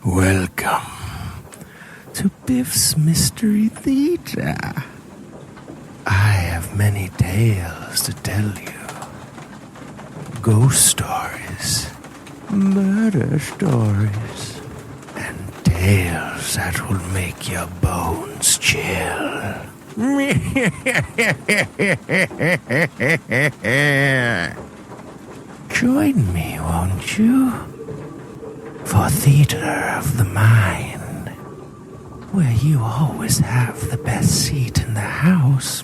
Welcome to Biff's Mystery Theater. I have many tales to tell you. Ghost stories, murder stories, and tales that will make your bones chill. Join me, won't you? For Theater of the Mind, where you always have the best seat in the house.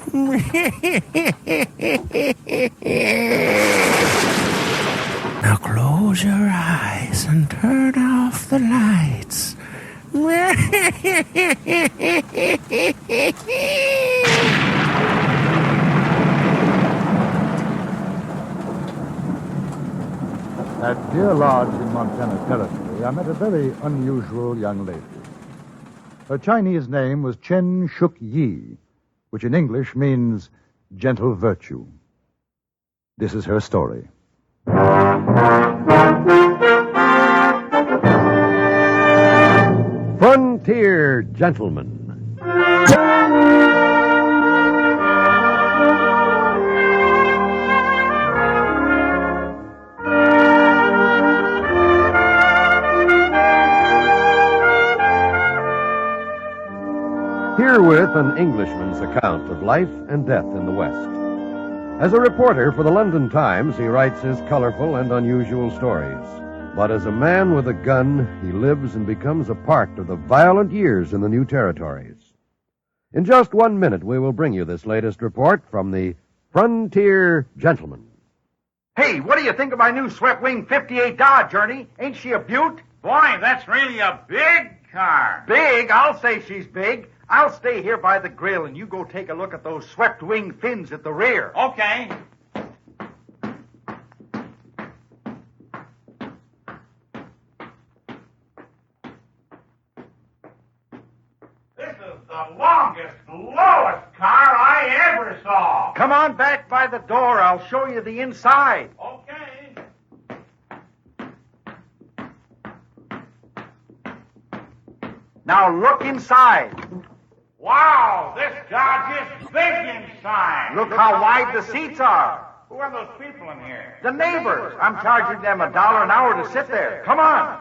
Now close your eyes and turn off the lights. At Deer Lodge in Montana Territory, I met a very unusual young lady. Her Chinese name was Chen Shuk Yi, which in English means gentle virtue. This is her story. Frontier Gentleman. Herewith an Englishman's account of life and death in the West. As a reporter for the London Times, he writes his colorful and unusual stories. But as a man with a gun, he lives and becomes a part of the violent years in the new territories. In just 1 minute, we will bring you this latest report from the Frontier Gentleman. Hey, what do you think of my new swept wing 58 Dodge, Ernie? Ain't she a beaut? Boy, that's really a big car. Big? I'll say she's big. I'll stay here by the grill and you go take a look at those swept wing fins at the rear. Okay. This is the longest, lowest car I ever saw. Come on back by the door. I'll show you the inside. Okay. Now look inside. Wow, this Dodge is big inside. Look how wide the seats are. Who are those people in here? The neighbors. I'm charging them $1 an hour to sit there. Come on.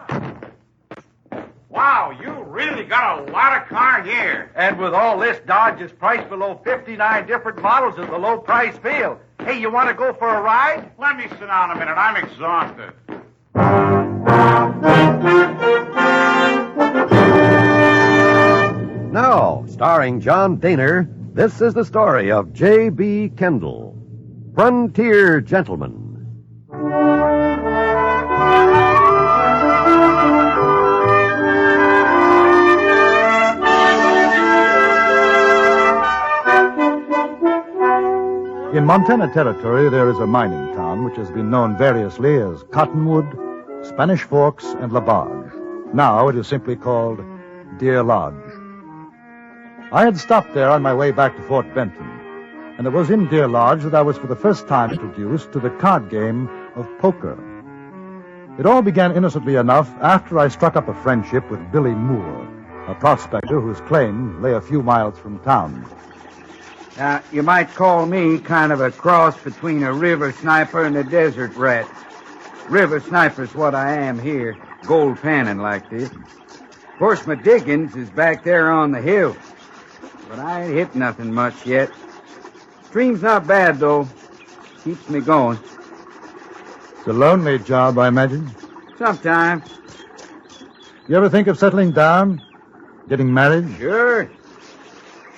Wow, you really got a lot of car here. And with all this, Dodge is priced below 59 different models at the low price field. Hey, you want to go for a ride? Let me sit down a minute. I'm exhausted. Now, starring John Daner, this is the story of J.B. Kendall, Frontier Gentleman. In Montana Territory, there is a mining town which has been known variously as Cottonwood, Spanish Forks, and La Barge. Now it is simply called Deer Lodge. I had stopped there on my way back to Fort Benton, and it was in Deer Lodge that I was for the first time introduced to the card game of poker. It all began innocently enough after I struck up a friendship with Billy Moore, a prospector whose claim lay a few miles from town. Now, you might call me kind of a cross between a river sniper and a desert rat. River sniper's what I am here, gold panning like this. Of course, my diggings is back there on the hill. But I ain't hit nothing much yet. Stream's not bad, though. Keeps me going. It's a lonely job, I imagine. Sometimes. You ever think of settling down? Getting married? Sure.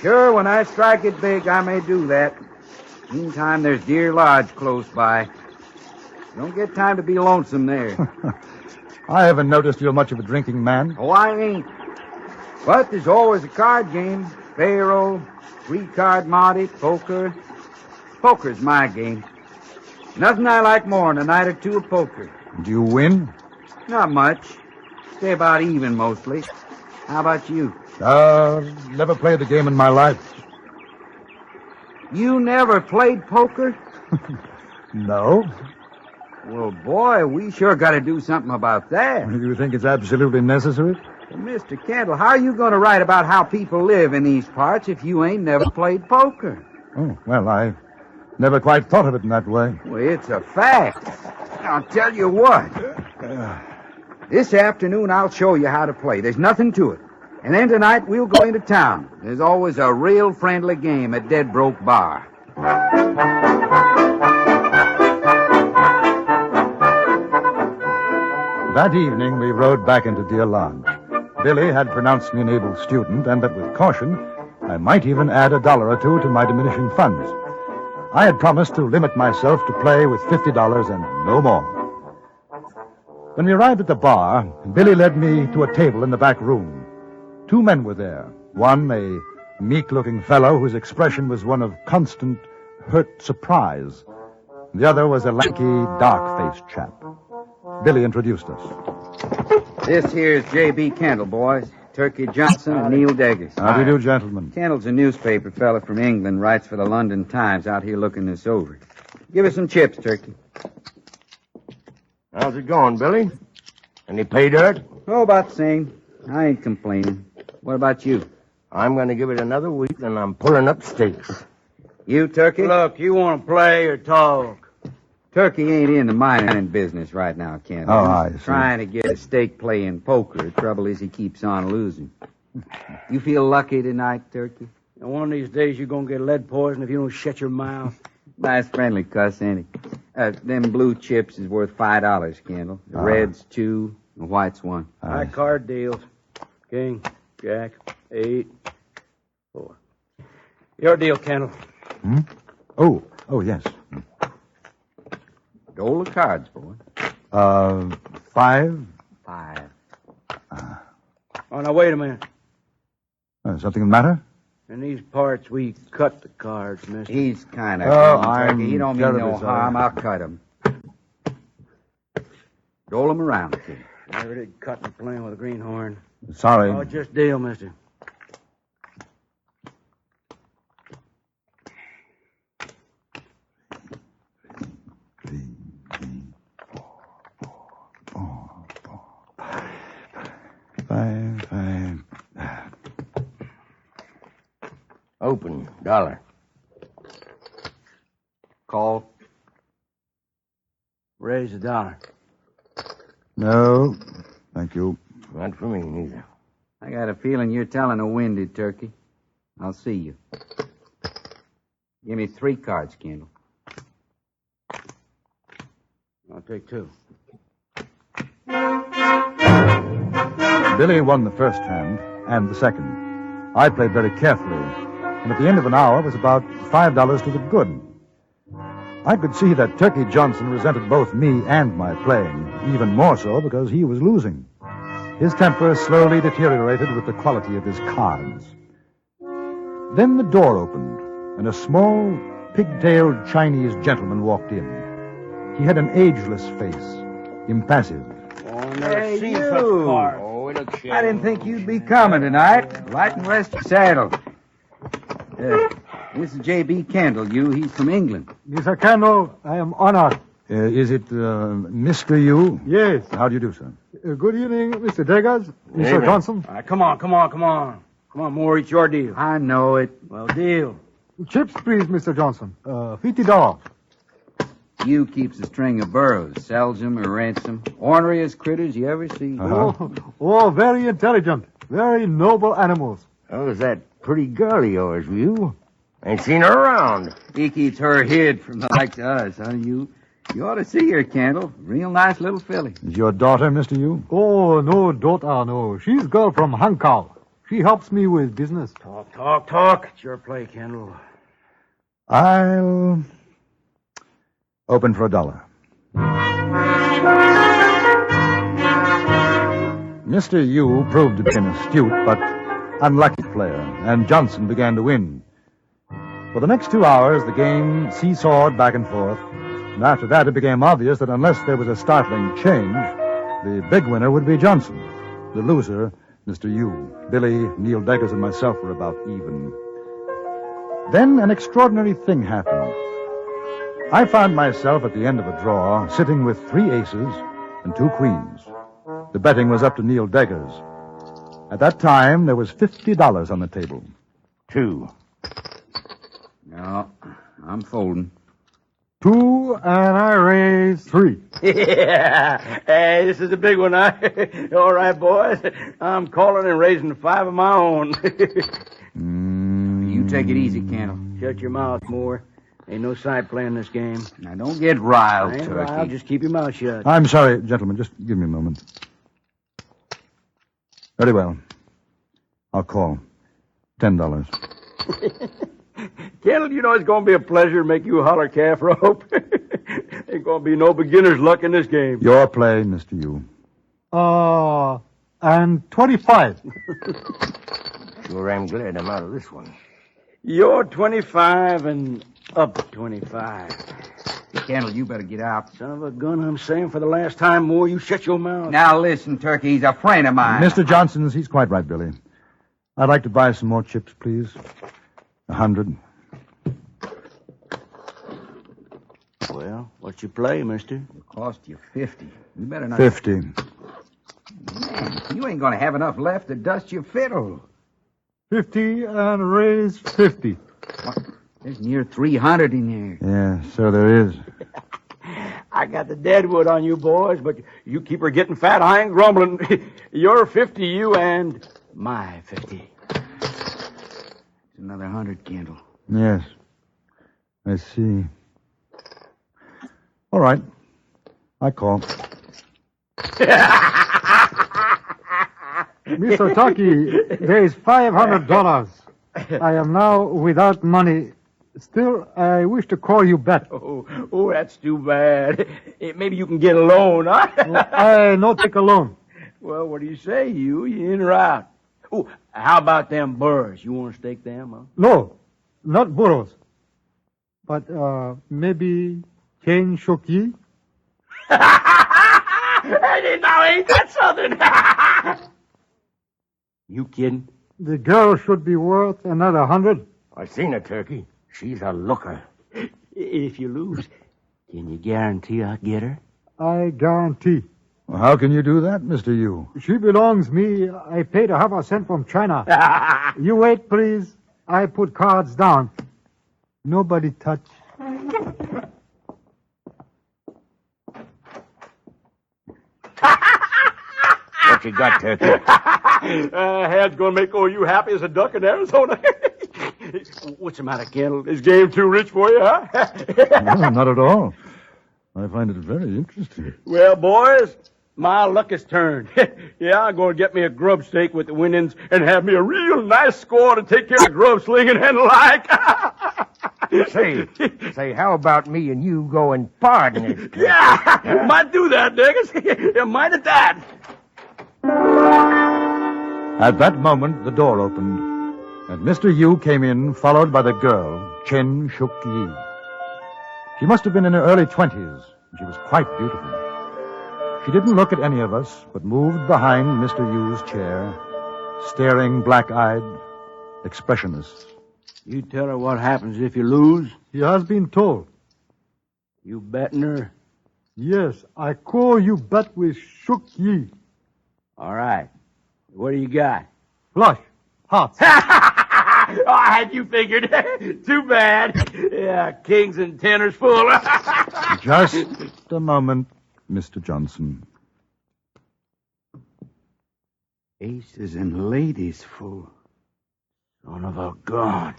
Sure, when I strike it big, I may do that. Meantime, there's Deer Lodge close by. Don't get time to be lonesome there. I haven't noticed you're much of a drinking man. Oh, I ain't. But there's always a card game. Faro, three-card Monte, poker. Poker's my game. Nothing I like more than a night or two of poker. Do you win? Not much. Stay about even, mostly. How about you? Never played the game in my life. You never played poker? No. Well, boy, we sure got to do something about that. You think it's absolutely necessary? Well, Mr. Kendall, how are you going to write about how people live in these parts if you ain't never played poker? Oh, well, I never quite thought of it in that way. Well, it's a fact. I'll tell you what. This afternoon, I'll show you how to play. There's nothing to it. And then tonight, we'll go into town. There's always a real friendly game at Dead Broke Bar. That evening, we rode back into Deer Lodge. Billy had pronounced me an able student, and that with caution, I might even add $1 or $2 to my diminishing funds. I had promised to limit myself to play with $50 and no more. When we arrived at the bar, Billy led me to a table in the back room. 2 men were there. One, a meek-looking fellow whose expression was one of constant, hurt surprise. The other was a lanky, dark-faced chap. Billy introduced us. This here's J.B. Kendall, boys. Turkey Johnson and Neil Deggers. How do you do, gentlemen? Kendall's a newspaper fella from England, writes for the London Times, out here looking this over. Give us some chips, Turkey. How's it going, Billy? Any pay dirt? Oh, about the same. I ain't complaining. What about you? I'm going to give it another week, and I'm pulling up stakes. You, Turkey? Look, you want to play or talk? Turkey ain't in the mining business right now, Kendall. Oh, I He's see. trying to get a stake playing poker. The trouble is he keeps on losing. You feel lucky tonight, Turkey? And one of these days you're going to get lead poison if you don't shut your mouth. Nice friendly cuss, ain't he? Them blue chips is worth $5, Kendall. The red's 2, the white's 1. High card deals. King, Jack, 8, 4. Your deal, Kendall. Hmm? Oh, yes. Dole of cards, boy. 5? 5. Oh, now, wait a minute. Something the matter? In these parts, we cut the cards, mister. He's kind of... Oh, Turkey. He don't mean terribly no sorry. harm. I'll cut him. Dole him around, kid. Never did cut and playing with a greenhorn. Sorry. Oh, just deal, mister. Five. Open, $1. Call. Raise $1. No, thank you. Not for me, neither. I got a feeling you're telling a winded turkey. I'll see you. Give me 3 cards, Kendall. I'll take 2. Billy won the first hand and the second. I played very carefully, and at the end of an hour was about $5 to the good. I could see that Turkey Johnson resented both me and my playing, even more so because he was losing. His temper slowly deteriorated with the quality of his cards. Then the door opened, and a small, pigtailed Chinese gentleman walked in. He had an ageless face, impassive. Oh, I never Hey, seen you. such cards. Oh, it'll change. I didn't think you'd be coming tonight. Light and rest your saddle. This is J.B. Kendall. He's from England. Mr. Kendall, I am honored. Is it Mr. Yu? Yes. How do you do, sir? Good evening, Mr. Deggers, Mr. Evening. Johnson. All right, come on. Come on, Moore, it's your deal. I know it. Well, deal. Chips, please, Mr. Johnson. $50. You keeps a string of burros, sells them or rents them. Orneriest critters you ever see. Oh, very intelligent. Very noble animals. How's that pretty girl of yours, you? Ain't seen her around. He keeps her hid from the likes of us, huh? You ought to see her, Kendall. Real nice little filly. Is your daughter, Mr. Yu? Oh, no, daughter, no. She's girl from Hong Kong. She helps me with business. Talk. It's your play, Kendall. I'll open for $1. Mr. Yu proved to be an astute but unlucky player, and Johnson began to win. For the next 2 hours, the game seesawed back and forth, and after that it became obvious that unless there was a startling change, the big winner would be Johnson. The loser, Mr. Yu. Billy, Neil Deggers, and myself were about even. Then an extraordinary thing happened. I found myself at the end of a draw, sitting with 3 aces and 2 queens. The betting was up to Neil Deggers. At that time, there was $50 on the table. 2. No, I'm folding. 2, and I raise 3. Yeah. Hey, this is a big one, huh? All right, boys. I'm calling and raising 5 of my own. You take it easy, Kendall. Shut your mouth, Moore. Ain't no side playing this game. Now, don't get riled, I ain't Turkey. riled, just keep your mouth shut. I'm sorry, gentlemen. Just give me a moment. Very well. I'll call. $10. Kendall, you know it's going to be a pleasure to make you holler calf rope. Ain't going to be no beginner's luck in this game. Your play, Mr. Yu. And 25. Sure am glad I'm out of this one. You're 25 and up 25. Kendall, you better get out. Son of a gun, I'm saying for the last time, Moore, you shut your mouth. Now, listen, Turkey, he's a friend of mine. Mr. Johnson's, he's quite right, Billy. I'd like to buy some more chips, please. 100. Well, what's your play, mister? It'll cost you 50. You better not... 50. Man, you ain't gonna have enough left to dust your fiddle. 50 and raise 50. What? There's near 300 in there. Yeah, so there is. I got the deadwood on you boys, but you keep her getting fat. I ain't grumbling. You're 50, you, and my 50. It's another 100, Kendall. Yes. I see. All right. I call. Mr. Tucky, there is $500. I am now without money. Still, I wish to call you back. Oh, that's too bad. Maybe you can get a loan, huh? I no take a loan. Well, what do you say, you? You in or out? Oh, how about them burrs? You want to stake them, huh? No, not burros. But, maybe Ken Shoki? Now, ain't that something? You kidding? The girl should be worth another 100. I seen her, Turkey. She's a looker. If you lose, can you guarantee I'll get her? I guarantee. Well, how can you do that, Mr. Yu? She belongs me. I paid a half a cent from China. You wait, please. I put cards down. Nobody touch. What you got, Turkey? Had's gonna make all you happy as a duck in Arizona. What's the matter, Kendall? Is game too rich for you, huh? No, not at all. I find it very interesting. Well, boys, my luck has turned. Yeah, I'm going to get me a grub steak with the winnings and have me a real nice score to take care of grub slinging and the like. Say, how about me and you go and pardon it? Yeah, might do that, niggas. You might at that. At that moment, the door opened, and Mr. Yu came in, followed by the girl, Chen Shuk Yi. She must have been in her early 20s. She was quite beautiful. She didn't look at any of us, but moved behind Mr. Yu's chair, staring black-eyed, expressionless. You tell her what happens if you lose? He has been told. You betting her? Yes, I call you bet with Shook Yi. All right. What do you got? Flush. Hearts. I had you figured. Too bad. Yeah, kings and tenors full. Just a moment, Mr. Johnson. Aces and ladies full. Son of a gun.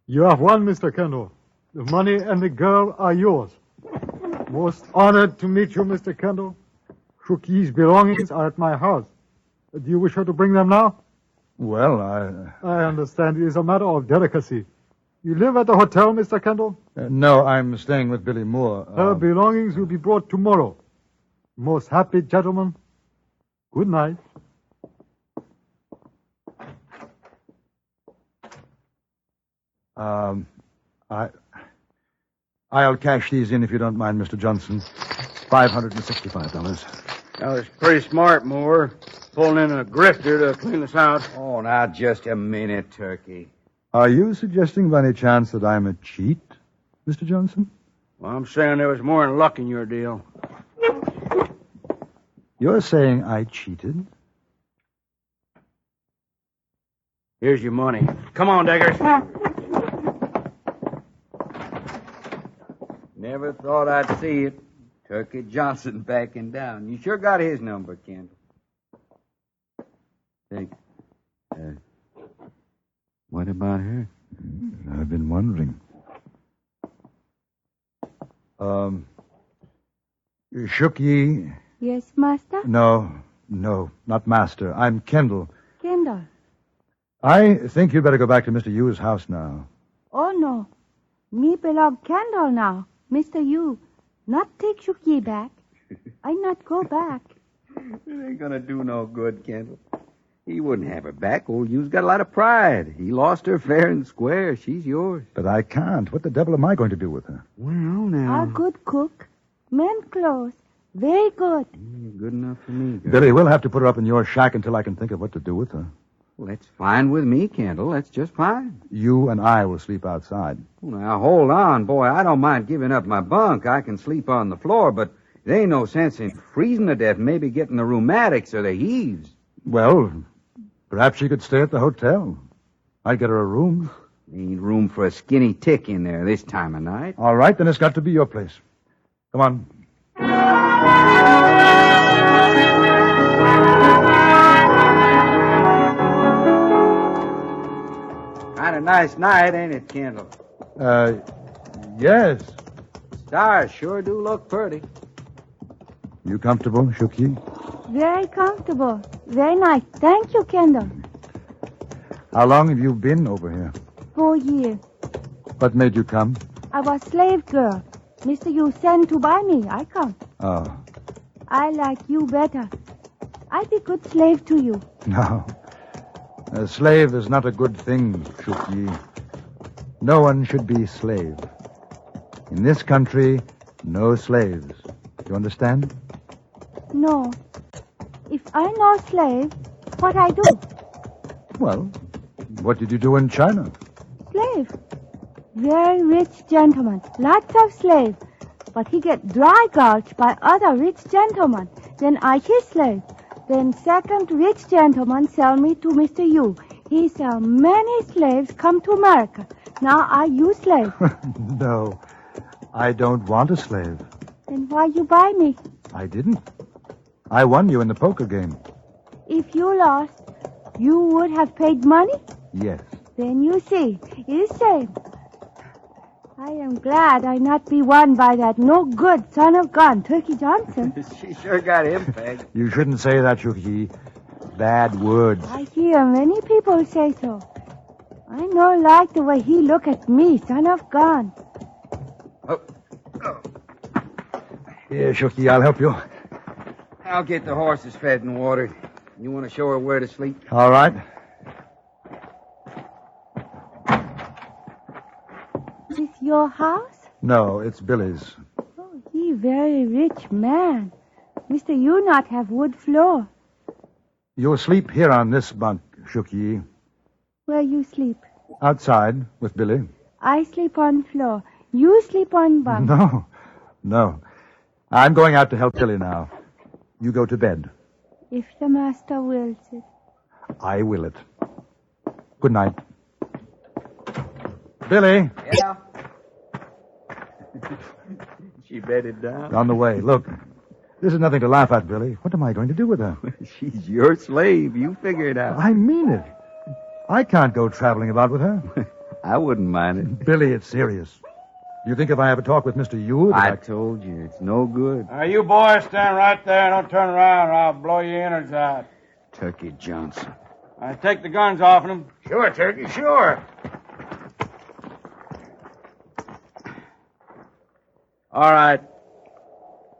You have won, Mr. Kendall. The money and the girl are yours. Most honored to meet you, Mr. Kendall. Shook Yi's belongings are at my house. Do you wish her to bring them now? Well, I understand it is a matter of delicacy. You live at the hotel, Mr. Kendall? No, I'm staying with Billy Moore. Her belongings will be brought tomorrow. Most happy gentlemen, good night. I'll cash these in if you don't mind, Mr. Johnson. $565. That was pretty smart, Moore. Pulling in a grifter to clean us out. Oh, now, just a minute, Turkey. Are you suggesting by any chance that I'm a cheat, Mr. Johnson? Well, I'm saying there was more than luck in your deal. You're saying I cheated? Here's your money. Come on, Daggers. Never thought I'd see it. Turkey Johnson backing down. You sure got his number, Kendall. Say, what about her? I've been wondering. Shook Yi? Yes, master? No, not master. I'm Kendall. Kendall. I think you'd better go back to Mr. Yu's house now. Oh, no. Me belong Kendall now. Mr. Yu. Not take Shuki back. I not go back. It ain't gonna do no good, Kendall. He wouldn't have her back. Old Yu's got a lot of pride. He lost her fair and square. She's yours. But I can't. What the devil am I going to do with her? Well, now. A good cook. Men clothes. Very good. Good enough for me, girl. Billy, we'll have to put her up in your shack until I can think of what to do with her. Well, that's fine with me, Kendall. That's just fine. You and I will sleep outside. Now, hold on, boy. I don't mind giving up my bunk. I can sleep on the floor, but there ain't no sense in freezing to death, maybe getting the rheumatics or the heaves. Well, perhaps she could stay at the hotel. I'd get her a room. Ain't room for a skinny tick in there this time of night. All right, then it's got to be your place. Come on. Kind of nice night, ain't it, Kendall? Yes. Stars sure do look pretty. You comfortable, Shuki? Very comfortable. Very nice. Thank you, Kendall. How long have you been over here? 4 years. What made you come? I was slave girl. Mr. Yu sent to buy me. I come. Oh, I like you better. I be good slave to you. no. A slave is not a good thing, Shuki. No one should be slave. In this country, no slaves. You understand? No. If I no slave, what I do? Well, what did you do in China? Slave. Very rich gentleman. Lots of slave. But he get dry gulch by other rich gentlemen. Then I his slave. Then second rich gentleman sell me to Mr. Yu. He sell many slaves come to America. Now I you slave. No, I don't want a slave. Then why you buy me? I didn't. I won you in the poker game. If you lost, you would have paid money? Yes. Then you see, it's same. I am glad I not be won by that no good son of gun, Turkey Johnson. She sure got him pegged. You shouldn't say that, Shuki. Bad words. I hear many people say so. I no like the way he look at me, son of gun. Here, Shuki, I'll help you. I'll get the horses fed and watered. You want to show her where to sleep? All right. Is your house? No, it's Billy's. Oh, he very rich man. Mr. You not have wood floor. You'll sleep here on this bunk, Shuki. Where you sleep? Outside with Billy. I sleep on floor. You sleep on bunk. No. I'm going out to help Billy now. You go to bed. If the master wills it. I will it. Good night. Billy. Yeah. She bedded down. On the way. Look, this is nothing to laugh at, Billy. What am I going to do with her? She's your slave. You figure it out. I mean it. I can't go traveling about with her. I wouldn't mind it. Billy, it's serious. Do you think if I have a talk with Mr. Yu... I told you, it's no good. Now, you boys stand right there. Don't turn around or I'll blow your innards out. Turkey Johnson. I take the guns off them. Sure, Turkey, sure. All right.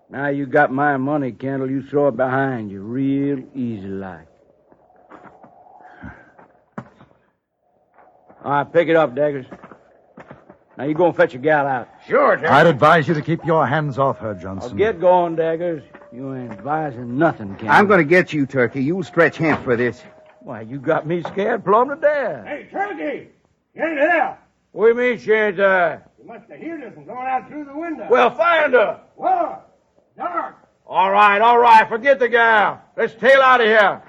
Now you got my money, Kendall. You throw it behind you real easy like. All right, pick it up, Daggers. Now you go and fetch your gal out. Sure, Turkey. I'd advise you to keep your hands off her, Johnson. Now get going, Daggers. You ain't advising nothing, Kendall. I'm going to get you, Turkey. You'll stretch hemp for this. Why, you got me scared plumb to death. Hey, Turkey! Get in here! What do you mean she ain't there? You must have heard us and gone out through the window. Well, find her. What? Dark. All right. Forget the gal. Let's tail out of here.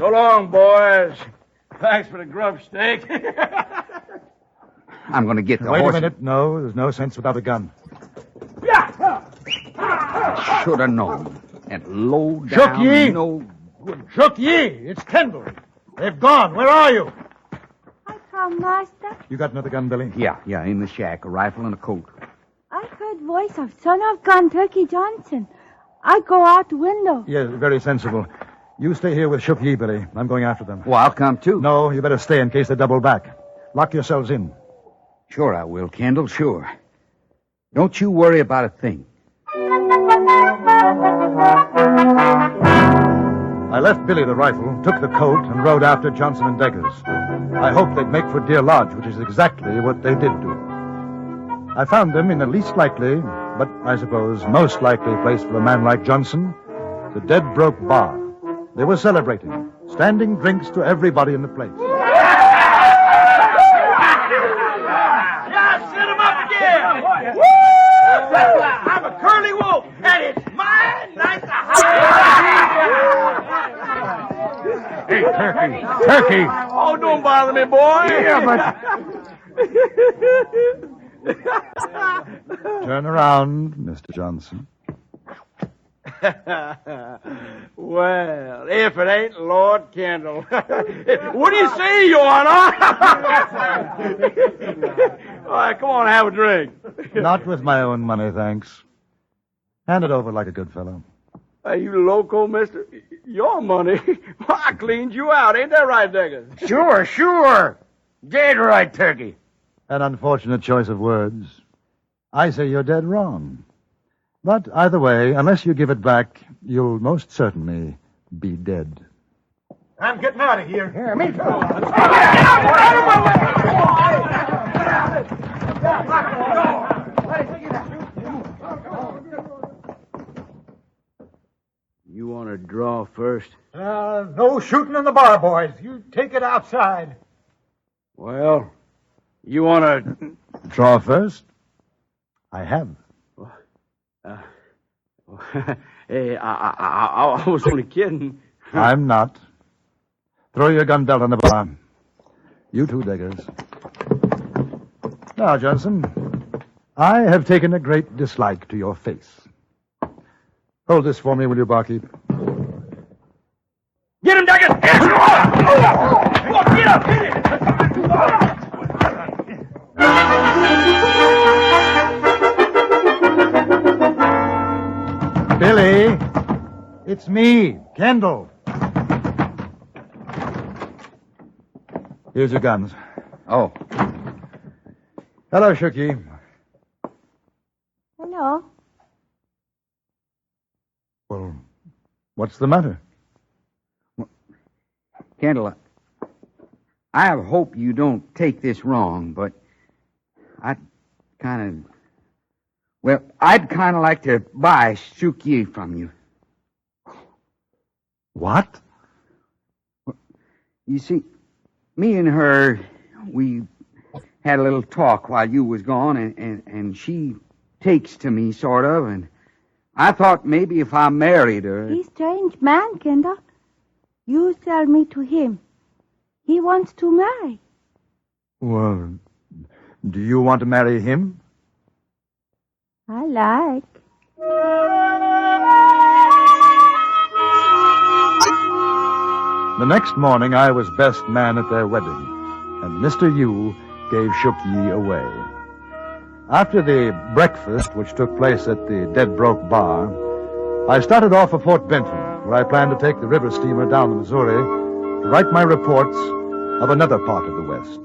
So long, boys. Thanks for the grub steak. I'm going to get the Wait horse. a minute. No, there's no sense without a gun. Should have known. That low down, Shook ye? no... Shook ye! It's Kendall. They've gone. Where are you? I come, Master. You got another gun, Billy? Yeah, in the shack, a rifle and a coat. I heard voice of son of gun Turkey Johnson. I go out the window. Yes, very sensible. You stay here with Shook Ye, Billy. I'm going after them. Well, I'll come too. No, you better stay in case they double back. Lock yourselves in. Sure I will, Kendall, sure. Don't you worry about a thing. I left Billy the rifle, took the coat, and rode after Johnson and Deggers. I hoped they'd make for Deer Lodge, which is exactly what they did do. I found them in the least likely, but I suppose most likely place for a man like Johnson, the Dead Broke Bar. They were celebrating, standing drinks to everybody in the place. Yeah, set him up again. Woo! I'm a curly wolf, and it's my night to Hey, Turkey. Oh, don't bother me, boy. Yeah, Turn around, Mr. Johnson. Well, if it ain't Lord Kendall. What do you say, Your Honor? All right, come on, have a drink. Not with my own money, thanks. Hand it over like a good fellow. Hey, you loco, mister? Your money? Well, I cleaned you out. Ain't that right, Deggers? Sure. Dead right, Turkey. An unfortunate choice of words. I say you're dead wrong. But either way, unless you give it back, you'll most certainly be dead. I'm getting out of here. Yeah, me too. You want to draw first? No shooting in the bar, boys. You take it outside. Well, you want to... Draw first? I have. Hey, I was only kidding. I'm not. Throw your gun belt on the bar. You too, Deggers. Now, Johnson, I have taken a great dislike to your face. Hold this for me, will you, barkeep? Get him, Deggers! Get up! Hit it! Billy, it's me, Kendall. Here's your guns. Oh, Hello, Shooky. Hello. Well, what's the matter? Kendall, I hope you don't take this wrong, but I'd kind of like to buy Shook Ye from you. What? You see, me and her, we had a little talk while you was gone, and she takes to me, sort of, and I thought maybe if I married her... He's strange man, Kendall. You sell me to him. He wants to marry. Well, do you want to marry him? I like. The next morning, I was best man at their wedding, and Mr. Yu gave Shook Ye away. After the breakfast, which took place at the Dead Broke Bar, I started off for Fort Benton, where I planned to take the river steamer down the Missouri to write my reports of another part of the West.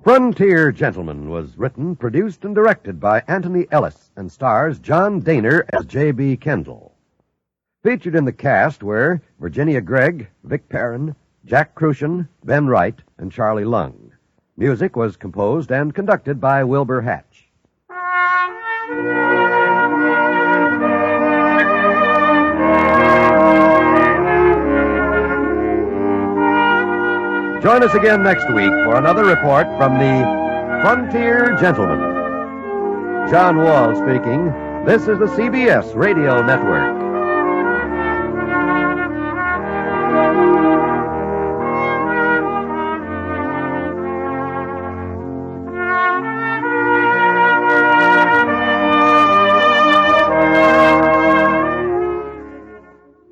Frontier Gentleman was written, produced, and directed by Anthony Ellis and stars John Daner as J.B. Kendall. Featured in the cast were Virginia Gregg, Vic Perrin, Jack Crucian, Ben Wright, and Charlie Lung. Music was composed and conducted by Wilbur Hatch. Join us again next week for another report from the Frontier Gentleman. John Wall speaking. This is the CBS Radio Network.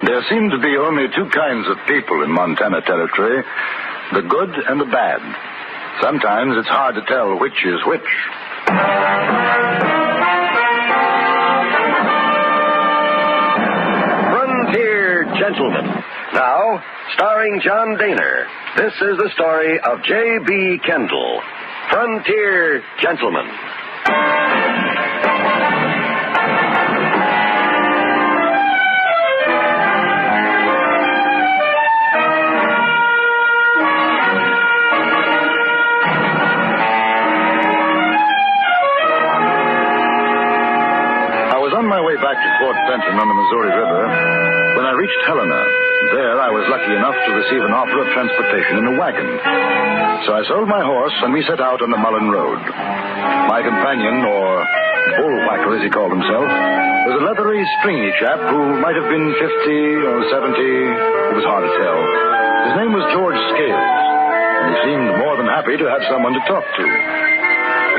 There seem to be only two kinds of people in Montana Territory, the good and the bad. Sometimes it's hard to tell which is which. Frontier Gentleman. Now, starring John Daner. This is the story of J.B. Kendall, Frontier Gentleman. Back to Fort Benton on the Missouri River when I reached Helena. There I was lucky enough to receive an offer of transportation in a wagon. So I sold my horse and we set out on the Mullen Road. My companion, or bullwhacker as he called himself, was a leathery, stringy chap who might have been 50 or 70. It was hard to tell. His name was George Scales, and he seemed more than happy to have someone to talk to.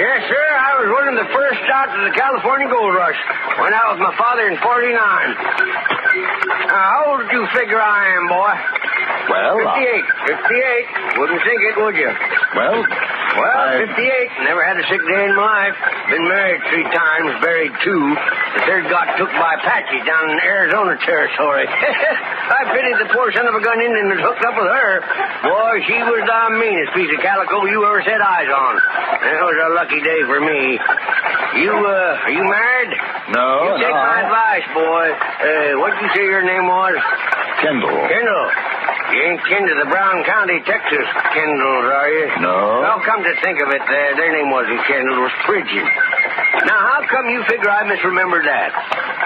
Yes, sir. I was one of the first starts of the California Gold Rush. Went out with my father in 49. How old do you figure I am, boy? Well, 58. 58. Wouldn't think it, would you? Well, 58. Never had a sick day in my life. Been married 3 times, buried 2. The third got took by Apaches down in Arizona Territory. I pitied the poor son of a gun Indian that hooked up with her. Boy, she was the meanest piece of calico you ever set eyes on. That was a lucky day for me. Are you married? No, You take my advice, boy. What'd you say your name was? Kendall. Kendall. You ain't kin to the Brown County, Texas Kendalls, are you? No. Well, come to think of it, their name wasn't Kendall, it was Pridgeon. Now, how come you figure I misremembered that?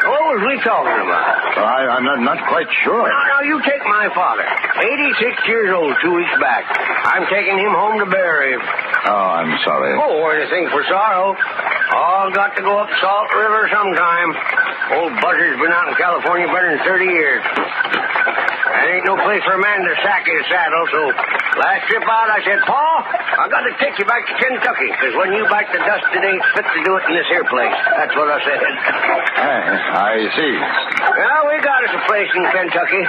What was we talking about? I'm not quite sure. Now, you take my father. 86 years old 2 weeks back. I'm taking him home to bury him. Oh, I'm sorry. Oh, anything for sorrow. All got to go up Salt River sometime. Old Buzzard's been out in California better than 30 years. That ain't no place for a man to sack his saddle, so last trip out I said, Pa, I got to take you back to Kentucky, because when you bite the dust, it ain't fit to do it in this here place. That's what I said. I see. Well, we got us a place in Kentucky.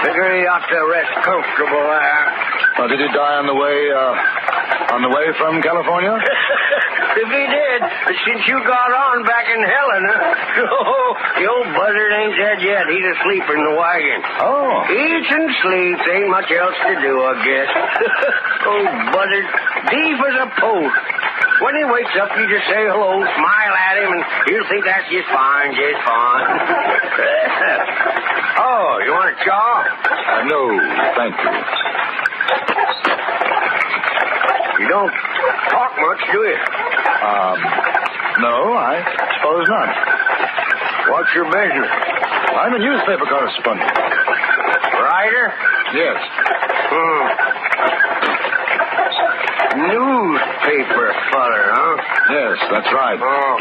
Figure he ought to rest comfortable there. Well, did he die on the way from California? If he did, since you got on back in Helena, the old buzzard ain't dead yet. He's asleep in the wagon. Oh. Eats and sleeps. Ain't much else to do, I guess. Old buzzard, deep as a post. When he wakes up, you just say hello, smile at him, and he'll think that's just fine, just fine. Oh, you want a chaw? No, thank you. You don't talk much, do you? No, I suppose not. What's your business? I'm a newspaper correspondent. Writer? Yes. Newspaper feller, huh? Yes, that's right. Oh.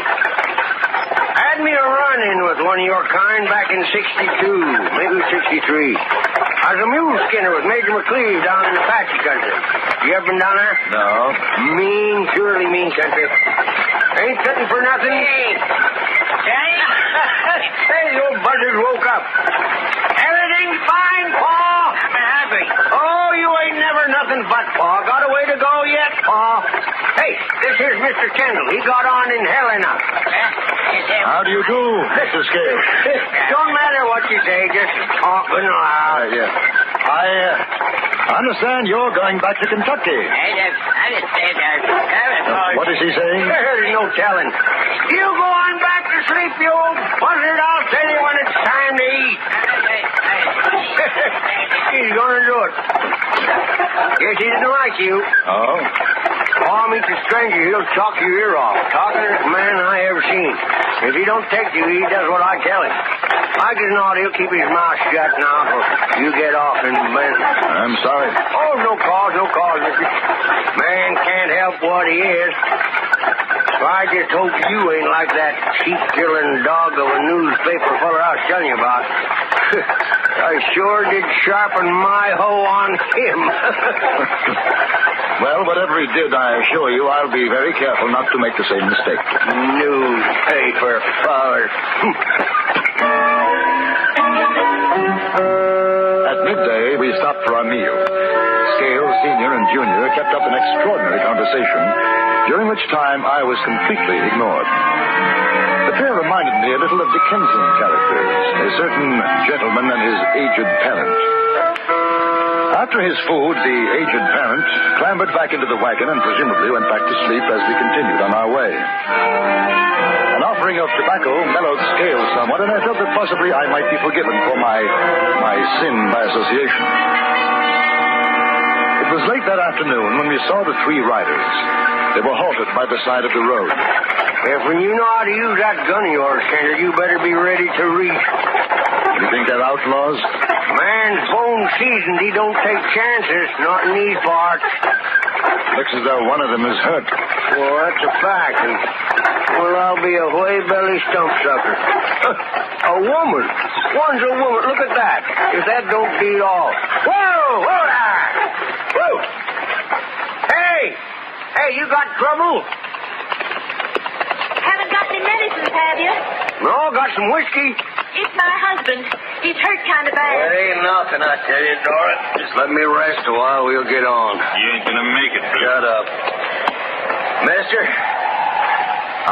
Had me a run-in with one of your kind back in 62, maybe 63. I was a mule skinner with Major McCleve down in the Apache country. You ever been down there? No. Mean, surely mean country. Ain't sitting for nothing. Hey, the old buzzard woke up. Everything's fine, Pa. I'm happy. Oh, you ain't never nothing but, Pa. Got a way to go yet, Pa. Hey, this here's Mr. Kendall. He got on in Helena. How do you do, Mr. Scales? Don't matter what you say, just talking loud. Yes. I understand you're going back to Kentucky. What is he saying? There's no telling. You go on back to sleep, you old buzzard. I'll tell you when it's time to eat. He's going to do it. Guess he didn't like you. Oh? Paul meets a stranger, he'll chop your ear off. Talkingest man I ever seen. If he don't take you, he does what I tell him. Like as not, he'll keep his mouth shut now till you get off in the bed. I'm sorry. Oh, no cause, mister. Man can't help what he is. If I just hope you ain't like that sheep-killing dog of a newspaper feller I was telling you about. I sure did sharpen my hoe on him. Well, whatever he did, I assure you, I'll be very careful not to make the same mistake. Newspaper feller. At midday, we stopped for our meal. Scales, Senior, and Junior kept up an extraordinary conversation, during which time I was completely ignored. The pair reminded me a little of Dickensian characters, a certain gentleman and his aged parent. After his food, the aged parent clambered back into the wagon and presumably went back to sleep as we continued on our way. An offering of tobacco mellowed Scales somewhat, and I felt that possibly I might be forgiven for my sin by association. It was late that afternoon when we saw the three riders. They were halted by the side of the road. If when you know how to use that gun of yours, Senator, you better be ready to reach. You think they're outlaws? Man's bone seasoned. He don't take chances, not in these parts. Looks as though one of them is hurt. Well, that's a fact. And, well, I'll be a whey-belly stump sucker. A woman. One's a woman. Look at that. If that don't beat all. Whoa! Whoa there! Whoa! Hey, you got trouble? Haven't got any medicines, have you? No, got some whiskey. It's my husband. He's hurt kind of bad. It ain't nothing, I tell you, Dora. Just let me rest a while. We'll get on. You ain't gonna make it, Bill. Shut up. Mister,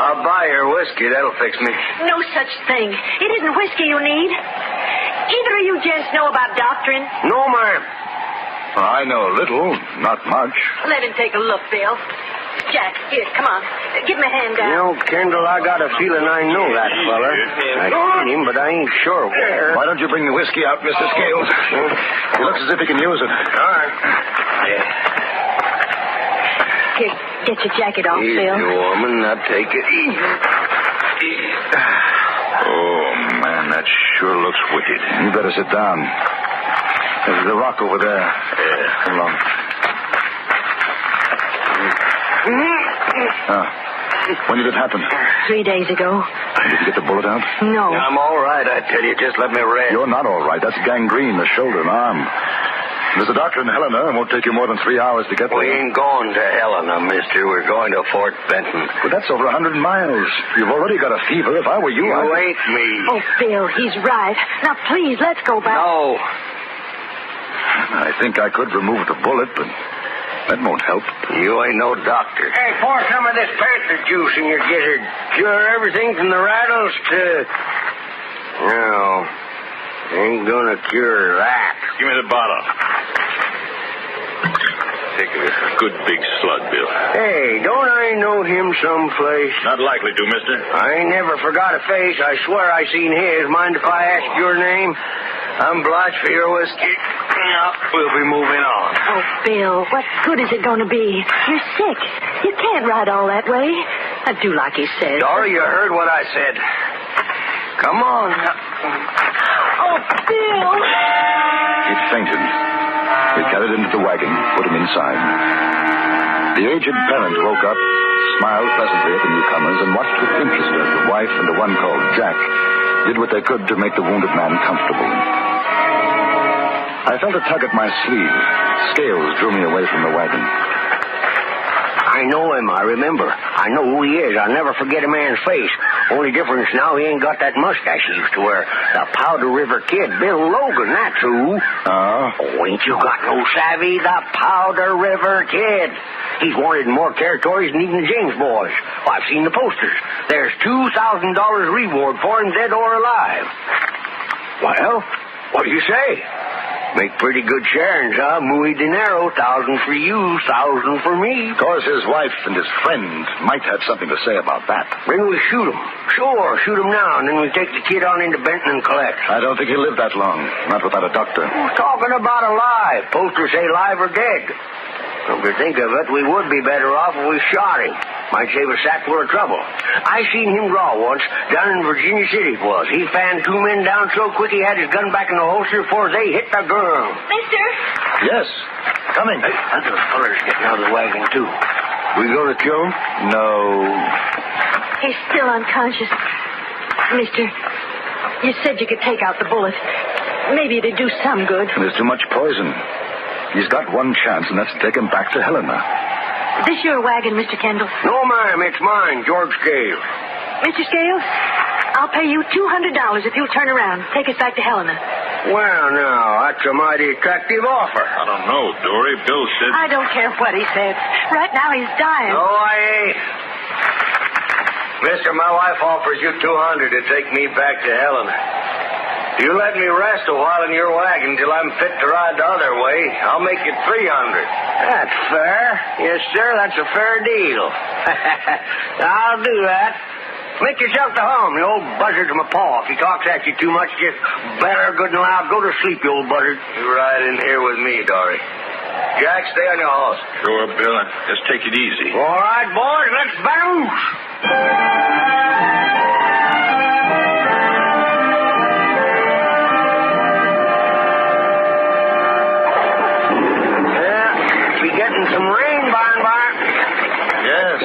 I'll buy your whiskey. That'll fix me. No such thing. It isn't whiskey you need. Either of you gents know about doctrine? No, ma'am. I know a little, not much. Let him take a look, Bill. Jack, here, come on. Give me a hand down. You know, Kendall, I got a feeling I know that fella. I've seen him, but I ain't sure where. Why don't you bring the whiskey out, Mr. Scales? He looks as if he can use it. All right. Here, get your jacket off, Easy, Bill. woman. Now take it easy. Oh, man, that sure looks wicked. You better sit down. There's the rock over there. Yeah. Come along. When did it happen? 3 days ago. Did you get the bullet out? No. I'm all right, I tell you. Just let me rest. You're not all right. That's gangrene, the shoulder and arm. There's a doctor in Helena. It won't take you more than 3 hours to get there. We ain't going to Helena, mister. We're going to Fort Benton. But that's over 100 miles. You've already got a fever. If I were you, You ain't me. Oh, Bill, he's right. Now, please, let's go back. No. I think I could remove the bullet, but that won't help. You ain't no doctor. Hey, pour some of this panther juice in your gizzard. Cure everything from the rattles to... No. Ain't gonna cure that. Give me the bottle. Take a good big slug, Bill. Hey, don't I know him someplace? Not likely to, mister. I ain't never forgot a face. I swear I seen his. Mind if I ask your name? I'm obliged for your whiskey. Now, we'll be moving on. Oh, Bill, what good is it going to be? You're sick. You can't ride all that way. I do like he said. Dora, you heard what I said. Come on. Oh, Bill! He fainted. We carried him to the wagon, put him inside. The aged parent woke up, smiled pleasantly at the newcomers, and watched with interest as the wife and the one called Jack did what they could to make the wounded man comfortable. I felt a tug at my sleeve. Scales drew me away from the wagon. I know him, I remember. I know who he is. I'll never forget a man's face. Only difference now, he ain't got that mustache he used to wear. The Powder River Kid, Bill Logan, that's who. Oh, ain't you got no savvy? The Powder River Kid. He's wanted in more territories than even the James boys. Well, I've seen the posters. There's $2,000 reward for him, dead or alive. Well, what do you say? Make pretty good sharings, huh? Muy dinero, 1,000 for you, 1,000 for me. Of course, his wife and his friend might have something to say about that. Then we shoot him. Sure, shoot him now, and then we take the kid on into Benton and collect. I don't think he'll live that long, not without a doctor. Who's talking about alive? Posters say live or dead. Come to think of it, we would be better off if we shot him. Might save a sackful of trouble. I seen him draw once, down in Virginia City it was. He fanned two men down so quick he had his gun back in the holster before they hit the girl. Mister? Yes. Coming. Hey, that feller's getting out of the wagon, too. We going to kill him? No. He's still unconscious. Mister, you said you could take out the bullet. Maybe it'd do some good. There's too much poison. He's got one chance, and that's to take him back to Helena. Is this your wagon, Mr. Kendall? No, ma'am, it's mine, George Scales. Mr. Scales, I'll pay you $200 if you'll turn around. Take us back to Helena. Well, now, that's a mighty attractive offer. I don't know, Dory. Bill said... I don't care what he said. Right now he's dying. No, I ain't. Mister, my wife offers you $200 to take me back to Helena. You let me rest a while in your wagon till I'm fit to ride the other way. I'll make it $300. That's fair. Yes, sir, that's a fair deal. I'll do that. Make yourself to home. The old buzzard's my paw. If he talks at you too much, just better good and loud. Go to sleep, you old buzzard. You ride in here with me, Dory. Jack, stay on your horse. Sure, Bill. Just take it easy. All right, boys, let's bounce. Getting some rain by and by. Yes.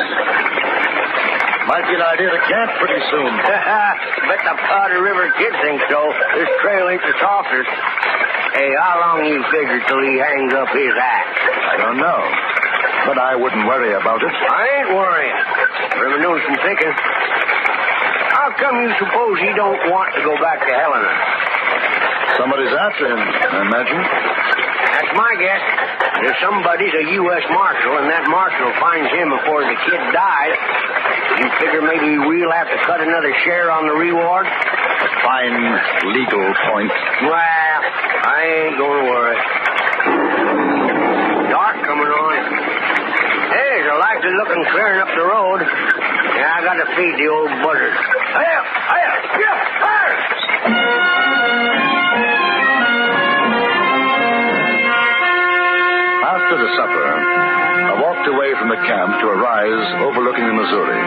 Might be an idea to camp pretty soon. Bet the Powder River kid thinks so. This trail ain't the softest. Hey, how long you figure till he hangs up his axe? I don't know. But I wouldn't worry about it. I ain't worrying. I've been doing some thinking. How come you suppose he don't want to go back to Helena? Somebody's after him, I imagine. That's my guess. If somebody's a U.S. Marshal and that Marshal finds him before the kid dies, you figure maybe we'll have to cut another share on the reward? A fine legal point. Well, I ain't going to worry. Dark coming on. Hey, there's a likely looking clearing up the road. Yeah, I got to feed the old buzzard. Hiya! Hiya! Hiya! Fire! After the supper, I walked away from the camp to a rise overlooking the Missouri.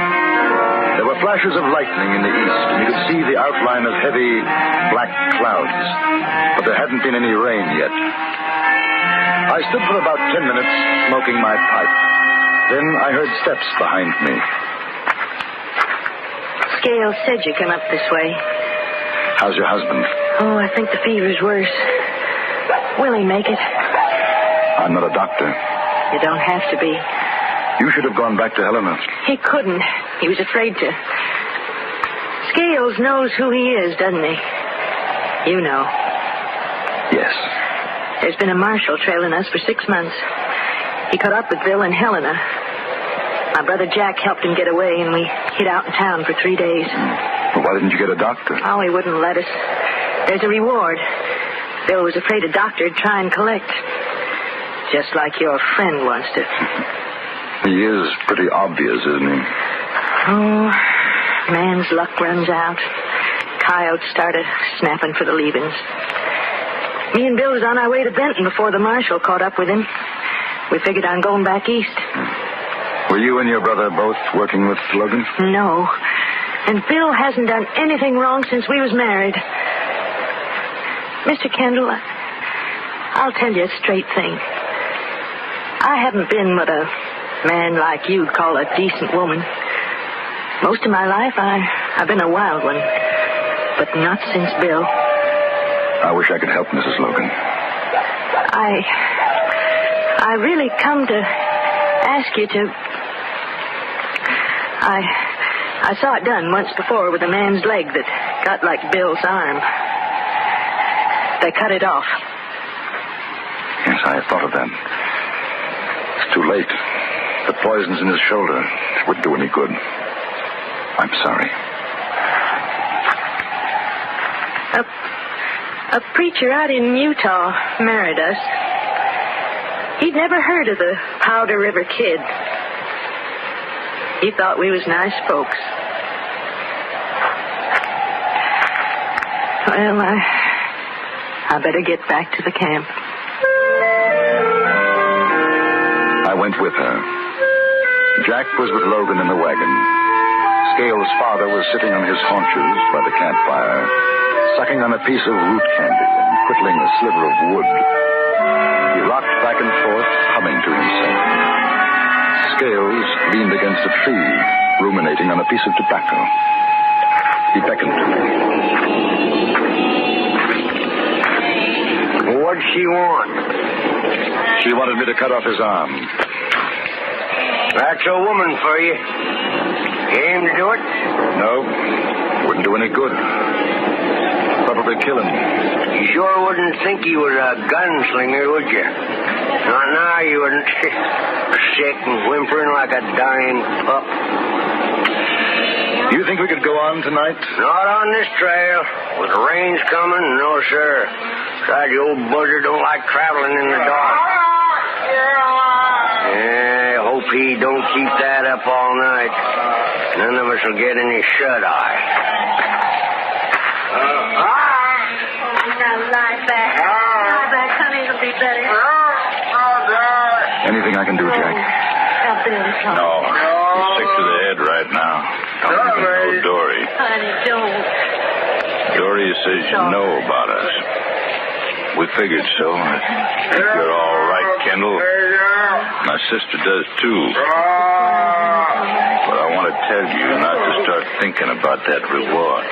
There were flashes of lightning in the east, and you could see the outline of heavy black clouds, but there hadn't been any rain yet. I stood for about 10 minutes smoking my pipe. Then I heard steps behind me. Scales said you come up this way. How's your husband? Oh, I think the fever's worse. Will he make it? I'm not a doctor. You don't have to be. You should have gone back to Helena. He couldn't. He was afraid to. Scales knows who he is, doesn't he? You know. Yes. There's been a marshal trailing us for 6 months. He caught up with Bill in Helena. My brother Jack helped him get away, and we hid out in town for 3 days. Well, why didn't you get a doctor? Oh, he wouldn't let us. There's a reward. Bill was afraid a doctor'd try and collect. Just like your friend wants to. He is pretty obvious, isn't he? Oh, man's luck runs out. Coyotes started snapping for the leavings. Me and Bill was on our way to Benton before the marshal caught up with him. We figured on going back east. Were you and your brother both working with Logan? No. And Bill hasn't done anything wrong since we was married. Mr. Kendall, I'll tell you a straight thing. I haven't been what a man like you'd call a decent woman. Most of my life, I've been a wild one. But not since Bill. I wish I could help, Mrs. Logan. I really come to ask you to... I saw it done once before with a man's leg that got like Bill's arm. They cut it off. Yes, I thought of that. It's too late. The poison's in his shoulder. It wouldn't do any good. I'm sorry. A preacher out in Utah married us. He'd never heard of the Powder River Kid. He thought we was nice folks. Well, I better get back to the camp. I went with her. Jack was with Logan in the wagon. Scales' father was sitting on his haunches by the campfire, sucking on a piece of root candy and whittling a sliver of wood. He rocked back and forth, humming to himself. Scales leaned against a tree, ruminating on a piece of tobacco. He beckoned to me. What'd she want? She wanted me to cut off his arm. That's a woman for you. You aim to do it? No, wouldn't do any good. Probably kill him. You sure wouldn't think he was a gunslinger, would you? Not now, you wouldn't. Sick and whimpering like a dying pup. Do you think we could go on tonight? Not on this trail. With the rains coming, no, sir. Besides, the old buzzard don't like traveling in the dark. Yeah, I hope he don't keep that up all night. None of us will get any shut-eye. Now lie back. Lie back, honey. It'll be better. Anything I can do, Jack? Now, Bill, come. No. He's sick to the head right now. Don't even know Dory. Honey, don't. Dory says you know about us. We figured so. I think you're all right, Kendall. My sister does, too. But I want to tell you not to start thinking about that reward.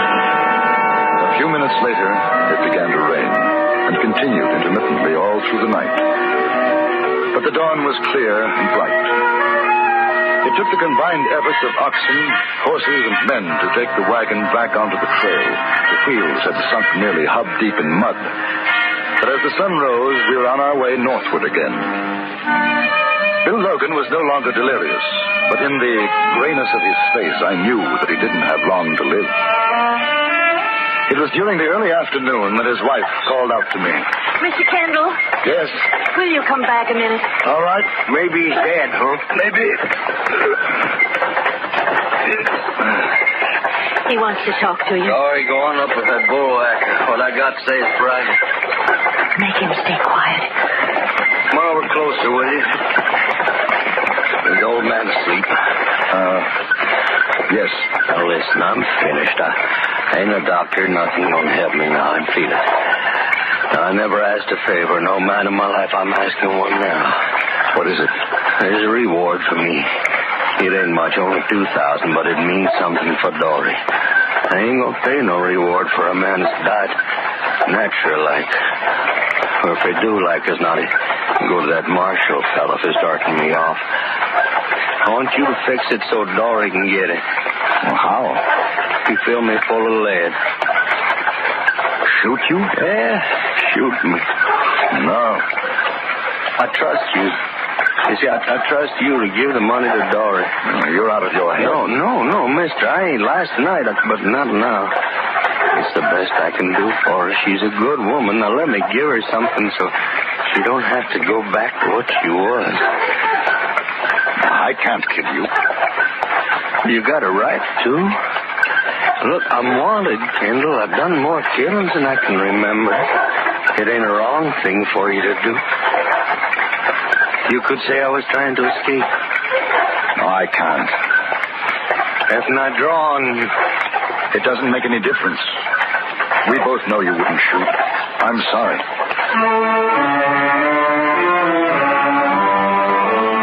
A few minutes later, it began to rain, and continued intermittently all through the night. But the dawn was clear and bright. It took the combined efforts of oxen, horses, and men to take the wagon back onto the trail. The wheels had sunk nearly hub-deep in mud. But as the sun rose, we were on our way northward again. Bill Logan was no longer delirious, but in the grayness of his face, I knew that he didn't have long to live. It was during the early afternoon that his wife called out to me. Mr. Kendall, Yes? will you come back a minute? All right. Maybe he's dead, huh? Maybe. He wants to talk to you. Sorry, go on up with that bullwhacker. What I got to say is private. Make him stay quiet. Come on over closer, will you? Is the old man asleep? Yes. Now, listen, I'm finished. I ain't a doctor. Nothing gonna help me now. I'm feeling. Now, I never asked a favor. No man in my life. I'm asking one now. What is it? There's a reward for me. It ain't much, only $2,000, but it means something for Dory. I ain't gonna pay no reward for a man that's died natural like. Or if they do like us, not go to that Marshall fella for starting me off. I want you to fix it so Dory can get it. Well, how? You fill me full of lead. Shoot you? Yeah, shoot me. No. I trust you. You see, I trust you to give the money to Dory. You're out of your head. No, mister. I ain't last night, but not now. It's the best I can do for her. She's a good woman. Now let me give her something so she don't have to go back to what she was. I can't kill you. You got a right to. Look, I'm wanted, Kendall. I've done more killings than I can remember. It ain't a wrong thing for you to do. You could say I was trying to escape. No, I can't. If not drawn, it doesn't make any difference. We both know you wouldn't shoot. I'm sorry.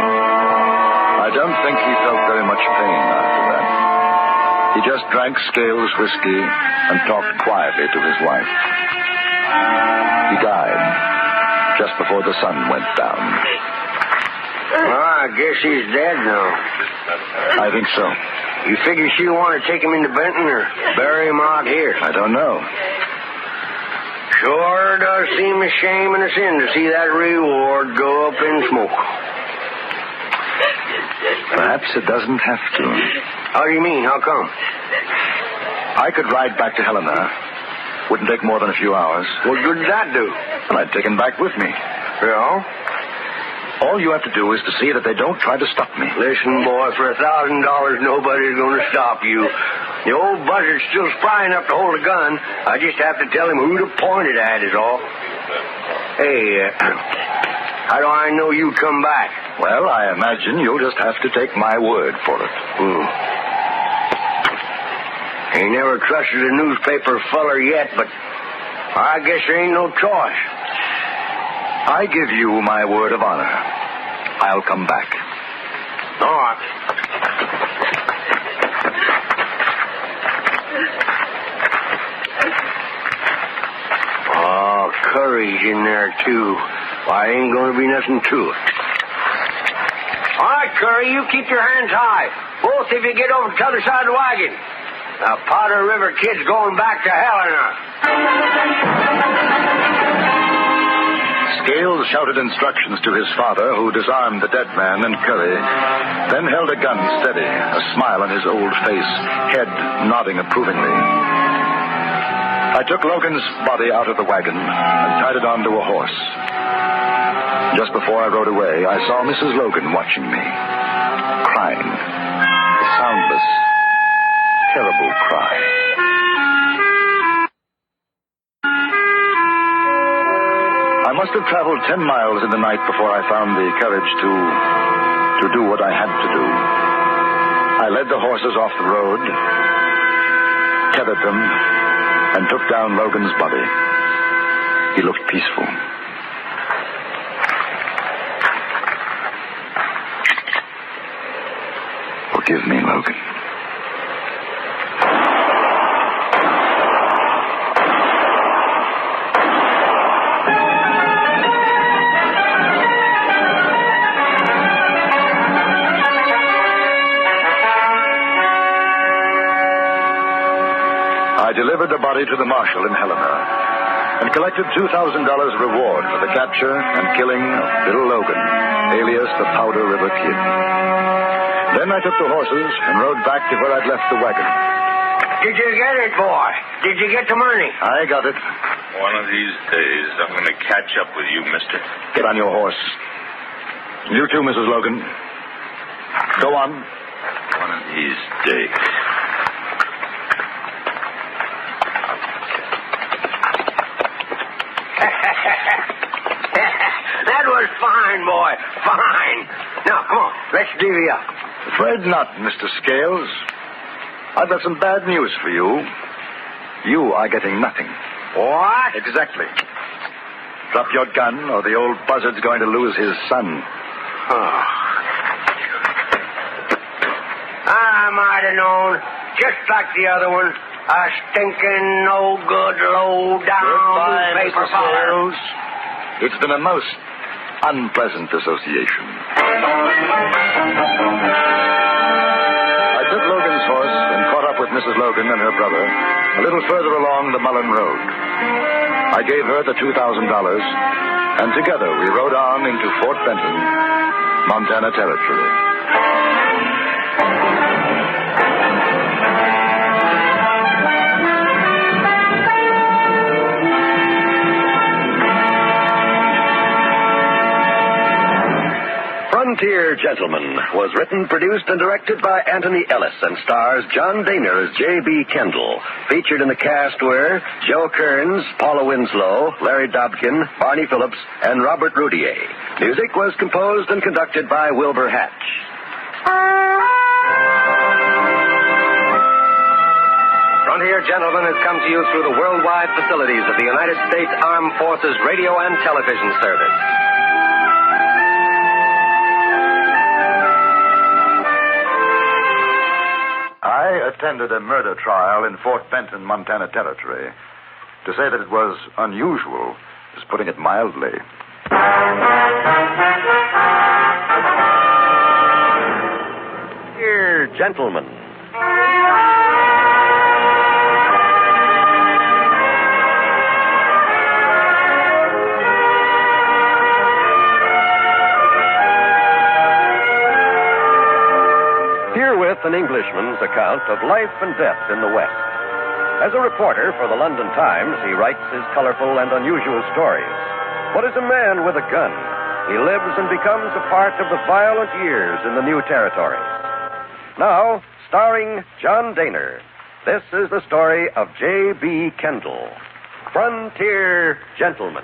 I don't think he felt very much pain after that. He just drank Scales' whiskey and talked quietly to his wife. He died just before the sun went down. I guess he's dead now. I think so. You figure she'll want to take him into Benton or bury him out here? I don't know. Sure does seem a shame and a sin to see that reward go up in smoke. Perhaps it doesn't have to. How do you mean? How come? I could ride back to Helena. Wouldn't take more than a few hours. What good did that do? And I'd take him back with me. Yeah? All you have to do is to see that they don't try to stop me. Listen, boy, for $1,000, nobody's going to stop you. The old buzzard's still spry enough to hold a gun. I just have to tell him who to point it at is all. Hey, how do I know you come back? Well, I imagine you'll just have to take my word for it. Ain't never trusted a newspaper feller yet, but I guess there ain't no choice. I give you my word of honor. I'll come back. All right. Oh, curry's in there, too. Why, ain't going to be nothing to it. All right, Curry, you keep your hands high. Both if you get over to the other side of the wagon. Now, Powder River Kid's going back to Helena. Scales shouted instructions to his father, who disarmed the dead man and Curry, then held a gun steady, a smile on his old face, head nodding approvingly. I took Logan's body out of the wagon and tied it onto a horse. Just before I rode away, I saw Mrs. Logan watching me, crying, a soundless, terrible cry. I must have traveled 10 miles in the night before I found the courage to do what I had to do. I led the horses off the road, tethered them, and took down Logan's body. He looked peaceful. Forgive me, Logan. I delivered the body to the marshal in Helena and collected $2,000 reward for the capture and killing of little Logan, alias the Powder River Kid. Then I took the horses and rode back to where I'd left the wagon. Did you get it, boy? Did you get the money? I got it. One of these days, I'm going to catch up with you, mister. Get on your horse. You too, Mrs. Logan. Go on. One of these days. That was fine, boy. Fine. Now, come on. Let's divvy up. Afraid not, Mr. Scales. I've got some bad news for you. You are getting nothing. What? Exactly. Drop your gun, or the old buzzard's going to lose his son. Oh. I might have known. Just like the other one. A stinking, no good, low down Goodbye, paper Mr. feller. Scales. It's been a most unpleasant association. I took Logan's horse and caught up with Mrs. Logan and her brother a little further along the Mullen Road. I gave her the $2,000, and together we rode on into Fort Benton, Montana Territory. Frontier Gentleman was written, produced, and directed by Anthony Ellis and stars John Daner as J.B. Kendall. Featured in the cast were Joe Kearns, Paula Winslow, Larry Dobkin, Barney Phillips, and Robert Roudier. Music was composed and conducted by Wilbur Hatch. Frontier Gentleman has come to you through the worldwide facilities of the United States Armed Forces Radio and Television Service. I attended a murder trial in Fort Benton, Montana Territory. To say that it was unusual is putting it mildly. Dear gentlemen. Herewith an Englishman's account of life and death in the West. As a reporter for the London Times, he writes his colorful and unusual stories. What is a man with a gun? He lives and becomes a part of the violent years in the new territories. Now, starring John Daner, this is the story of J.B. Kendall, Frontier Gentleman.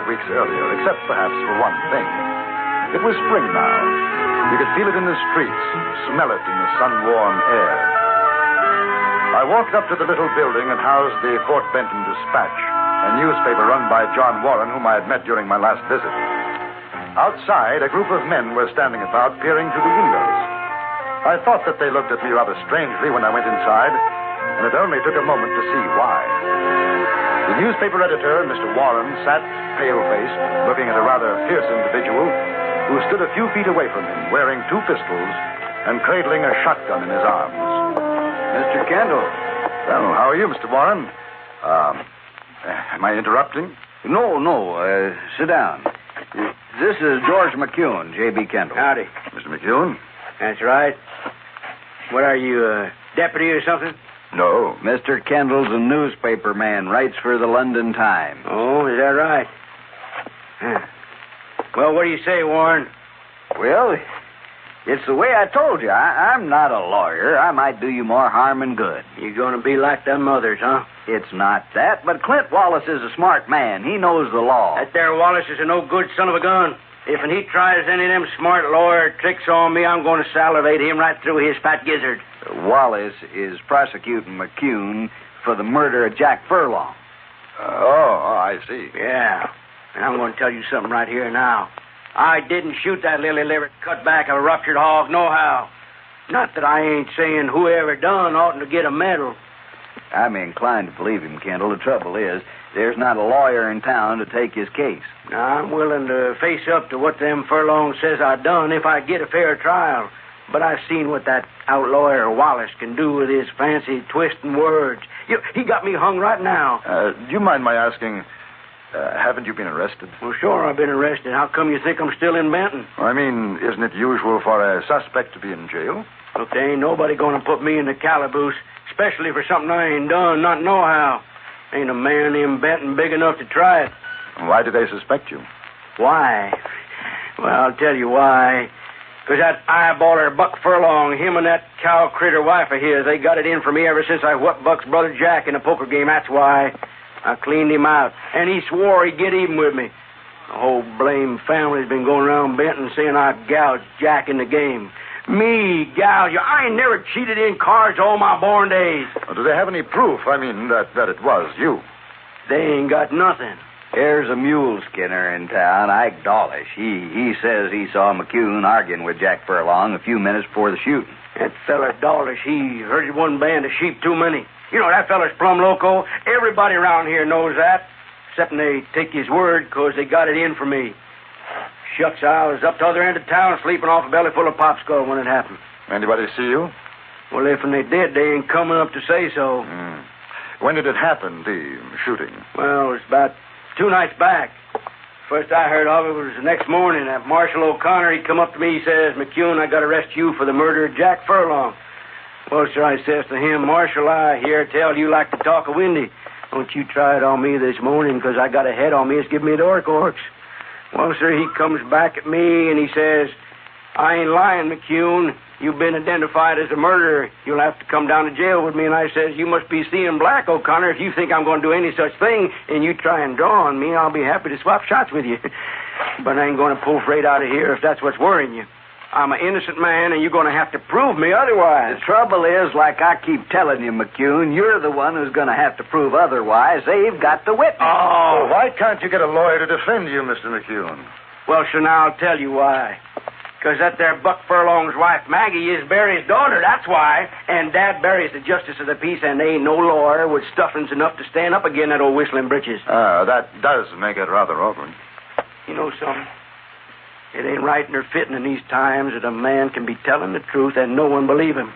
weeks earlier, except perhaps for one thing. It was spring now. You could feel it in the streets, smell it in the sun-warm air. I walked up to the little building that housed the Fort Benton Dispatch, a newspaper run by John Warren, whom I had met during my last visit. Outside, a group of men were standing about, peering through the windows. I thought that they looked at me rather strangely when I went inside, and it only took a moment to see why. The newspaper editor, Mr. Warren, sat pale-faced, looking at a rather fierce individual who stood a few feet away from him, wearing 2 pistols and cradling a shotgun in his arms. Mr. Kendall. Well, how are you, Mr. Warren? Am I interrupting? No. Sit down. This is George McCune, J.B. Kendall. Howdy. Mr. McCune? That's right. What are you, deputy or something? No. Mr. Kendall's a newspaper man, writes for the London Times. Oh, is that right? Huh. Well, what do you say, Warren? Well, it's the way I told you. I'm not a lawyer. I might do you more harm than good. You're going to be like them others, huh? It's not that, but Clint Wallace is a smart man. He knows the law. That there Wallace is a no-good son of a gun. If he tries any of them smart lawyer tricks on me, I'm going to salivate him right through his fat gizzard. Wallace is prosecuting McCune for the murder of Jack Furlong. I see. Yeah. And I'm going to tell you something right here now. I didn't shoot that lily-livered cutback of a ruptured hog nohow. Not that I ain't saying whoever done oughtn't to get a medal. I'm inclined to believe him, Kendall. The trouble is, there's not a lawyer in town to take his case. Now, I'm willing to face up to what them Furlong says I done if I get a fair trial. But I've seen what that outlawyer Wallace can do with his fancy twisting words. He got me hung right now. Do you mind my asking, haven't you been arrested? Well, sure, I've been arrested. How come you think I'm still in Benton? I mean, isn't it usual for a suspect to be in jail? Look, there ain't nobody going to put me in the calaboose, especially for something I ain't done, not nohow. Ain't a man in Benton big enough to try it. Why do they suspect you? Why? Well, I'll tell you why. Because that eyeballer Buck Furlong, him and that cow critter wife of his, they got it in for me ever since I whooped Buck's brother Jack in a poker game. That's why. I cleaned him out. And he swore he'd get even with me. The whole blame family's been going around Benton saying I gouged Jack in the game. Me gouge you. I ain't never cheated in cards all my born days. Do they have any proof, that it was you? They ain't got nothing. There's a mule skinner in town, Ike Dawlish. He says he saw McCune arguing with Jack Furlong a few minutes before the shooting. That fella Dawlish, he herded one band of sheep too many. You know, that fella's plumb loco. Everybody around here knows that, except they take his word because they got it in for me. Shucks, I was up the other end of town sleeping off a belly full of popskull when it happened. Anybody see you? Well, if they did, they ain't coming up to say so. When did it happen, the shooting? Well, it was about 2 nights back. First I heard of it was the next morning. That Marshal O'Connor, he come up to me, he says, "McCune, I got to arrest you for the murder of Jack Furlong." Well, sir, I says to him, "Marshal, I hear tell you like to talk a windy. Don't you try it on me this morning, because I got a head on me. It's giving me the orcs." Well, sir, he comes back at me and he says, "I ain't lying, McCune. You've been identified as a murderer. You'll have to come down to jail with me." And I says, "You must be seeing black, O'Connor. If you think I'm going to do any such thing and you try and draw on me, I'll be happy to swap shots with you. But I ain't going to pull freight out of here if that's what's worrying you. I'm an innocent man, and you're going to have to prove me otherwise." The trouble is, like I keep telling you, McCune, you're the one who's going to have to prove otherwise. They've got the witness. Oh. Well, why can't you get a lawyer to defend you, Mr. McCune? Well, sir, now I'll tell you why. Because that there Buck Furlong's wife, Maggie, is Barry's daughter, that's why. And Dad Barry's the justice of the peace, and there ain't no lawyer with stuffings enough to stand up again that old whistling britches. That does make it rather awkward. You know something? It ain't right nor fitting in these times that a man can be telling the truth and no one believe him.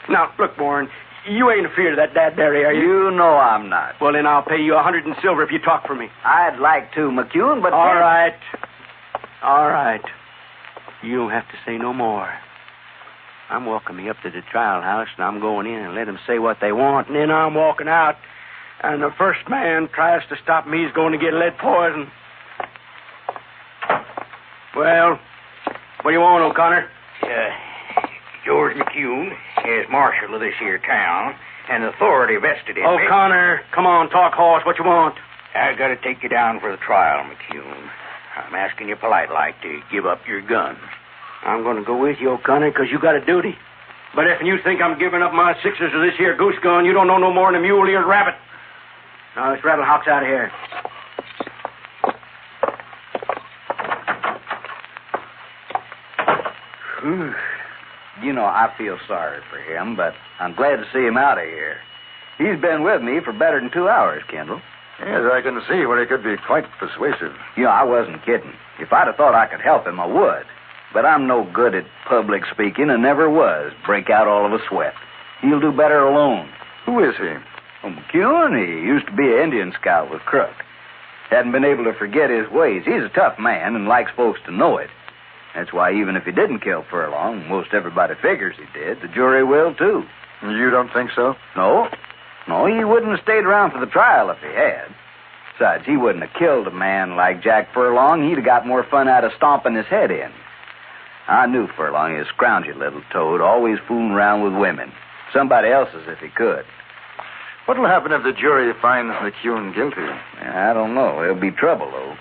Now, look, Warren, you ain't afeard of that Dad Barry, are you? You know I'm not. Well, then I'll pay you 100 in silver if you talk for me. I'd like to, McCune, but... All right. You don't have to say no more. I'm walking me up to the trial house, and I'm going in and let them say what they want, and then I'm walking out, and the first man tries to stop me, he's going to get lead poison. Well, what do you want, O'Connor? George McCune is marshal of this here town, and authority vested in me. O'Connor, come on, talk horse. What you want? I gotta take you down for the trial, McCune. I'm asking you polite-like to give up your gun. I'm going to go with you, O'Connor, because you got a duty. But if you think I'm giving up my sixers to this here goose gun, you don't know no more than a mule-eared rabbit. Now, let's rattle Hawks out of here. You know, I feel sorry for him, but I'm glad to see him out of here. He's been with me for better than 2 hours, Kendall. Yes, I can see where he could be quite persuasive. You know, I wasn't kidding. If I'd have thought I could help him, I would. But I'm no good at public speaking and never was. Break out all of a sweat. He'll do better alone. Who is he? Oh, McCune, he used to be an Indian scout with Crook. Hadn't been able to forget his ways. He's a tough man and likes folks to know it. That's why even if he didn't kill Furlong, most everybody figures he did, the jury will, too. You don't think so? No, he wouldn't have stayed around for the trial if he had. Besides, he wouldn't have killed a man like Jack Furlong. He'd have got more fun out of stomping his head in. I knew Furlong, his scroungy little toad, always fooling around with women. Somebody else's if he could. What'll happen if the jury finds McCune guilty? I don't know. There'll be trouble, though.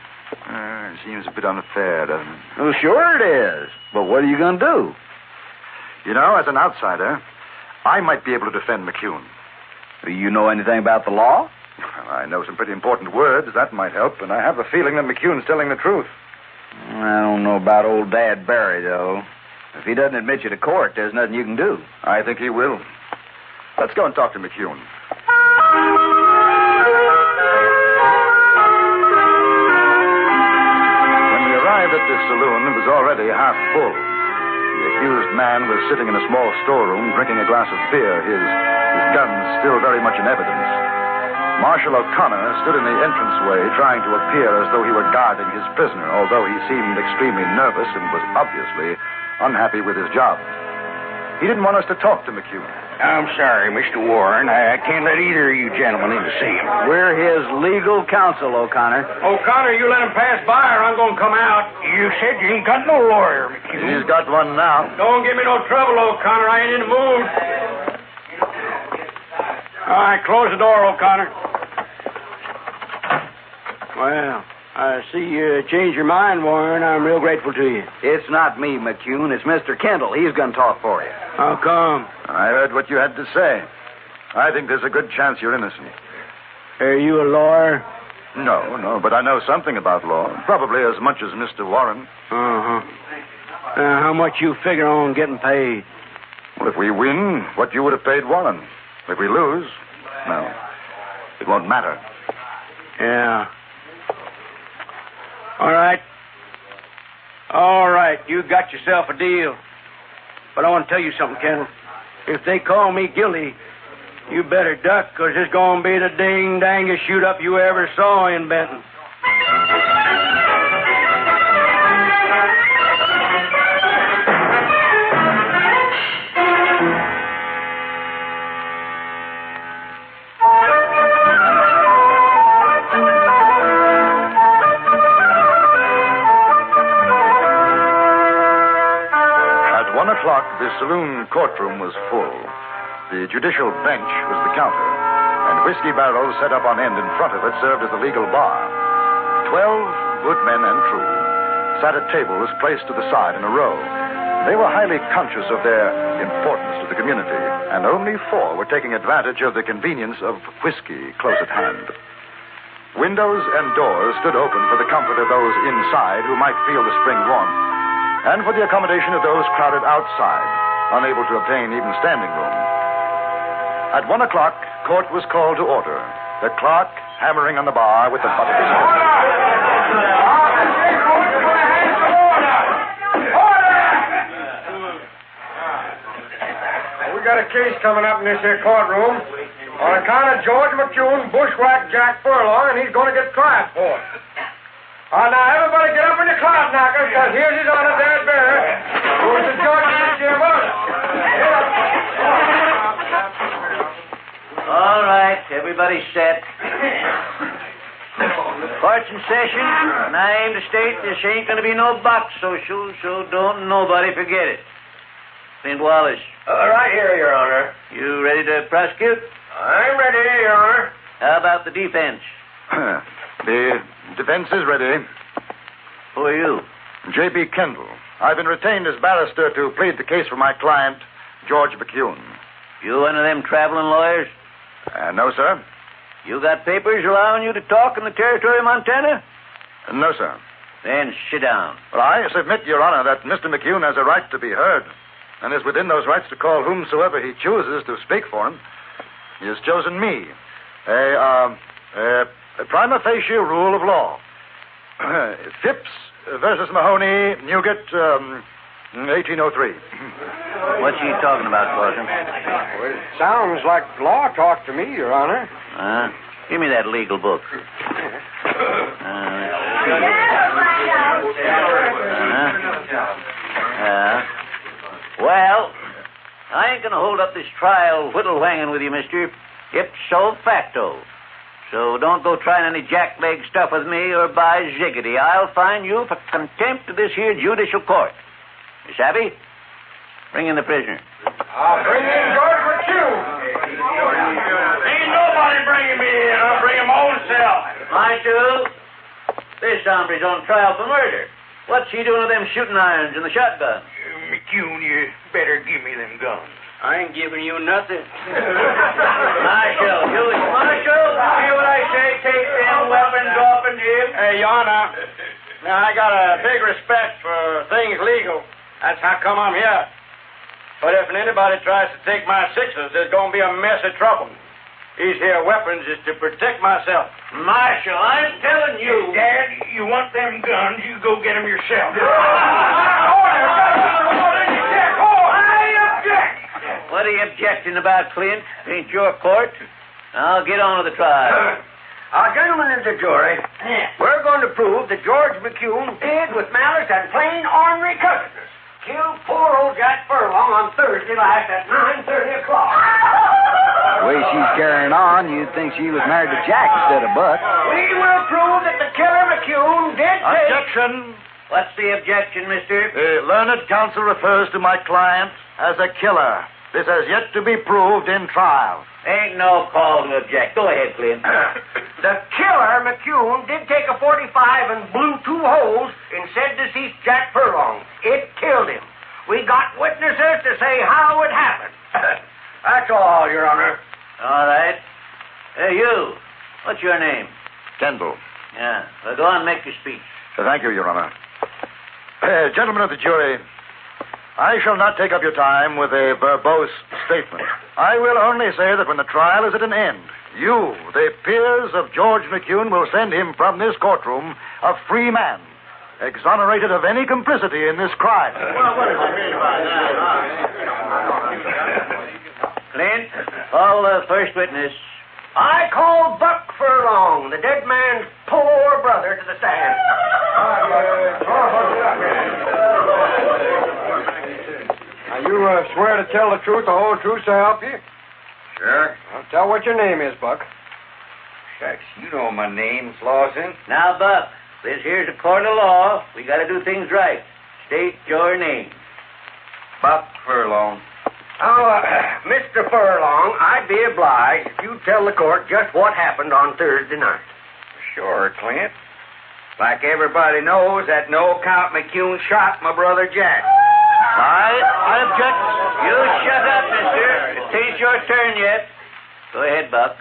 It seems a bit unfair, doesn't it? Well, sure it is. But what are you going to do? You know, as an outsider, I might be able to defend McCune. Do you know anything about the law? Well, I know some pretty important words. That might help. And I have a feeling that McCune's telling the truth. I don't know about old Dad Barry, though. If he doesn't admit you to court, there's nothing you can do. I think he will. Let's go and talk to McCune. When we arrived at the saloon, it was already half full. The accused man was sitting in a small storeroom drinking a glass of beer, his gun still very much in evidence. Marshal O'Connor stood in the entranceway trying to appear as though he were guarding his prisoner, although he seemed extremely nervous and was obviously unhappy with his job. He didn't want us to talk to McCune. I'm sorry, Mr. Warren. I can't let either of you gentlemen in to see him. We're his legal counsel, O'Connor. O'Connor, you let him pass by or I'm going to come out. You said you ain't got no lawyer, McCune. He's got one now. Don't give me no trouble, O'Connor. I ain't in the mood. All right, close the door, O'Connor. Well, I see you changed your mind, Warren. I'm real grateful to you. It's not me, McCune. It's Mr. Kendall. He's going to talk for you. How come? I heard what you had to say. I think there's a good chance you're innocent. Are you a lawyer? No, but I know something about law. Probably as much as Mr. Warren. Uh-huh. How much you figure on getting paid? Well, if we win, what you would have paid Warren. If we lose, well, it won't matter. Yeah. All right. All right, you got yourself a deal. But I want to tell you something, Kendall. If they call me guilty, you better duck, because it's going to be the ding-dangest shoot-up you ever saw in Benton. The saloon courtroom was full. The judicial bench was the counter, and whiskey barrels set up on end in front of it served as the legal bar. 12 good men and true sat at tables placed to the side in a row. They were highly conscious of their importance to the community, and only 4 were taking advantage of the convenience of whiskey close at hand. Windows and doors stood open for the comfort of those inside who might feel the spring warmth, and for the accommodation of those crowded outside, unable to obtain even standing room. At 1 o'clock, court was called to order, the clerk hammering on the bar with the butt of his hammer. We got a case coming up in this here courtroom on account of George McCune bushwhacked Jack Furlong, and he's going to get tried for it. Now, everybody get up in the cloud knockers, because here's his honor, Dad Barry, who is the judge of this here murder. All right, everybody set. Court's in session, and I aim to state this ain't going to be no box social, so don't nobody forget it. St. Wallace. Right here, Your Honor. You ready to prosecute? I'm ready, Your Honor. How about the defense? The defense is ready. Who are you? J.B. Kendall. I've been retained as barrister to plead the case for my client, George McCune. You one of them traveling lawyers? No, sir. You got papers allowing you to talk in the territory of Montana? No, sir. Then sit down. Well, I submit, Your Honor, that Mr. McCune has a right to be heard, and is within those rights to call whomsoever he chooses to speak for him. He has chosen me. A prima facie rule of law. Phipps versus Mahoney, Newgate, 1803. What's he talking about, Corson? Well, it sounds like law talk to me, Your Honor. Give me that legal book. Well, I ain't gonna hold up this trial whittle-whanging with you, mister. Ipso facto. So don't go trying any jackleg stuff with me, or by ziggity, I'll fine you for contempt of this here judicial court. You savvy? Bring in the prisoner. I'll bring in George McCune. Ain't nobody bringing me in. I'll bring him my own self. Mind you, this hombre's on trial for murder. What's he doing with them shooting irons and the shotgun? McCune, you better give me them guns. I ain't giving you nothing. Marshal, hear what I say? Take them weapons off and him. Hey, Your Honor. Now, I got a big respect for things legal. That's how come I'm here. But if anybody tries to take my sixes, there's going to be a mess of trouble. These here weapons is to protect myself. Marshal, I'm telling you. Dad, you want them guns, you go get them yourself. What are you objecting about, Clint? Ain't your court. I'll get on with the trial. Gentlemen of the jury, we're going to prove that George McCune did with malice and plain ornery covetousness killed poor old Jack Furlong on Thursday last at 9:30 o'clock. The way she's carrying on, you'd think she was married to Jack instead of Buck. We will prove that the killer McCune did take... Objection. What's the objection, mister? The learned counsel refers to my client as a killer. This has yet to be proved in trial. Ain't no call to object. Go ahead, Clint. The killer, McCune, did take a .45 and blew 2 holes in said deceased Jack Furlong. It killed him. We got witnesses to say how it happened. That's all, Your Honor. All right. Hey, you. What's your name? Kendall. Yeah. Well, go on and make your speech. Thank you, Your Honor. Gentlemen of the jury, I shall not take up your time with a verbose statement. I will only say that when the trial is at an end, you, the peers of George McCune, will send him from this courtroom a free man, exonerated of any complicity in this crime. Well, what does it mean by that? Clint, call the first witness. I call Buck Furlong, the dead man's poor brother, to the stand. Now, you swear to tell the truth, the whole truth, to help you? Sure. Well, tell what your name is, Buck. Shucks, you know my name, Slauson. Now, Buck, this here's a court of law. We got to do things right. State your name. Buck Furlong. Oh, Mr. Furlong, I'd be obliged if you'd tell the court just what happened on Thursday night. Sure, Clint. Like everybody knows, that no-count McCune shot my brother Jack. I object. You shut up, mister. It ain't your turn yet. Go ahead, Buck.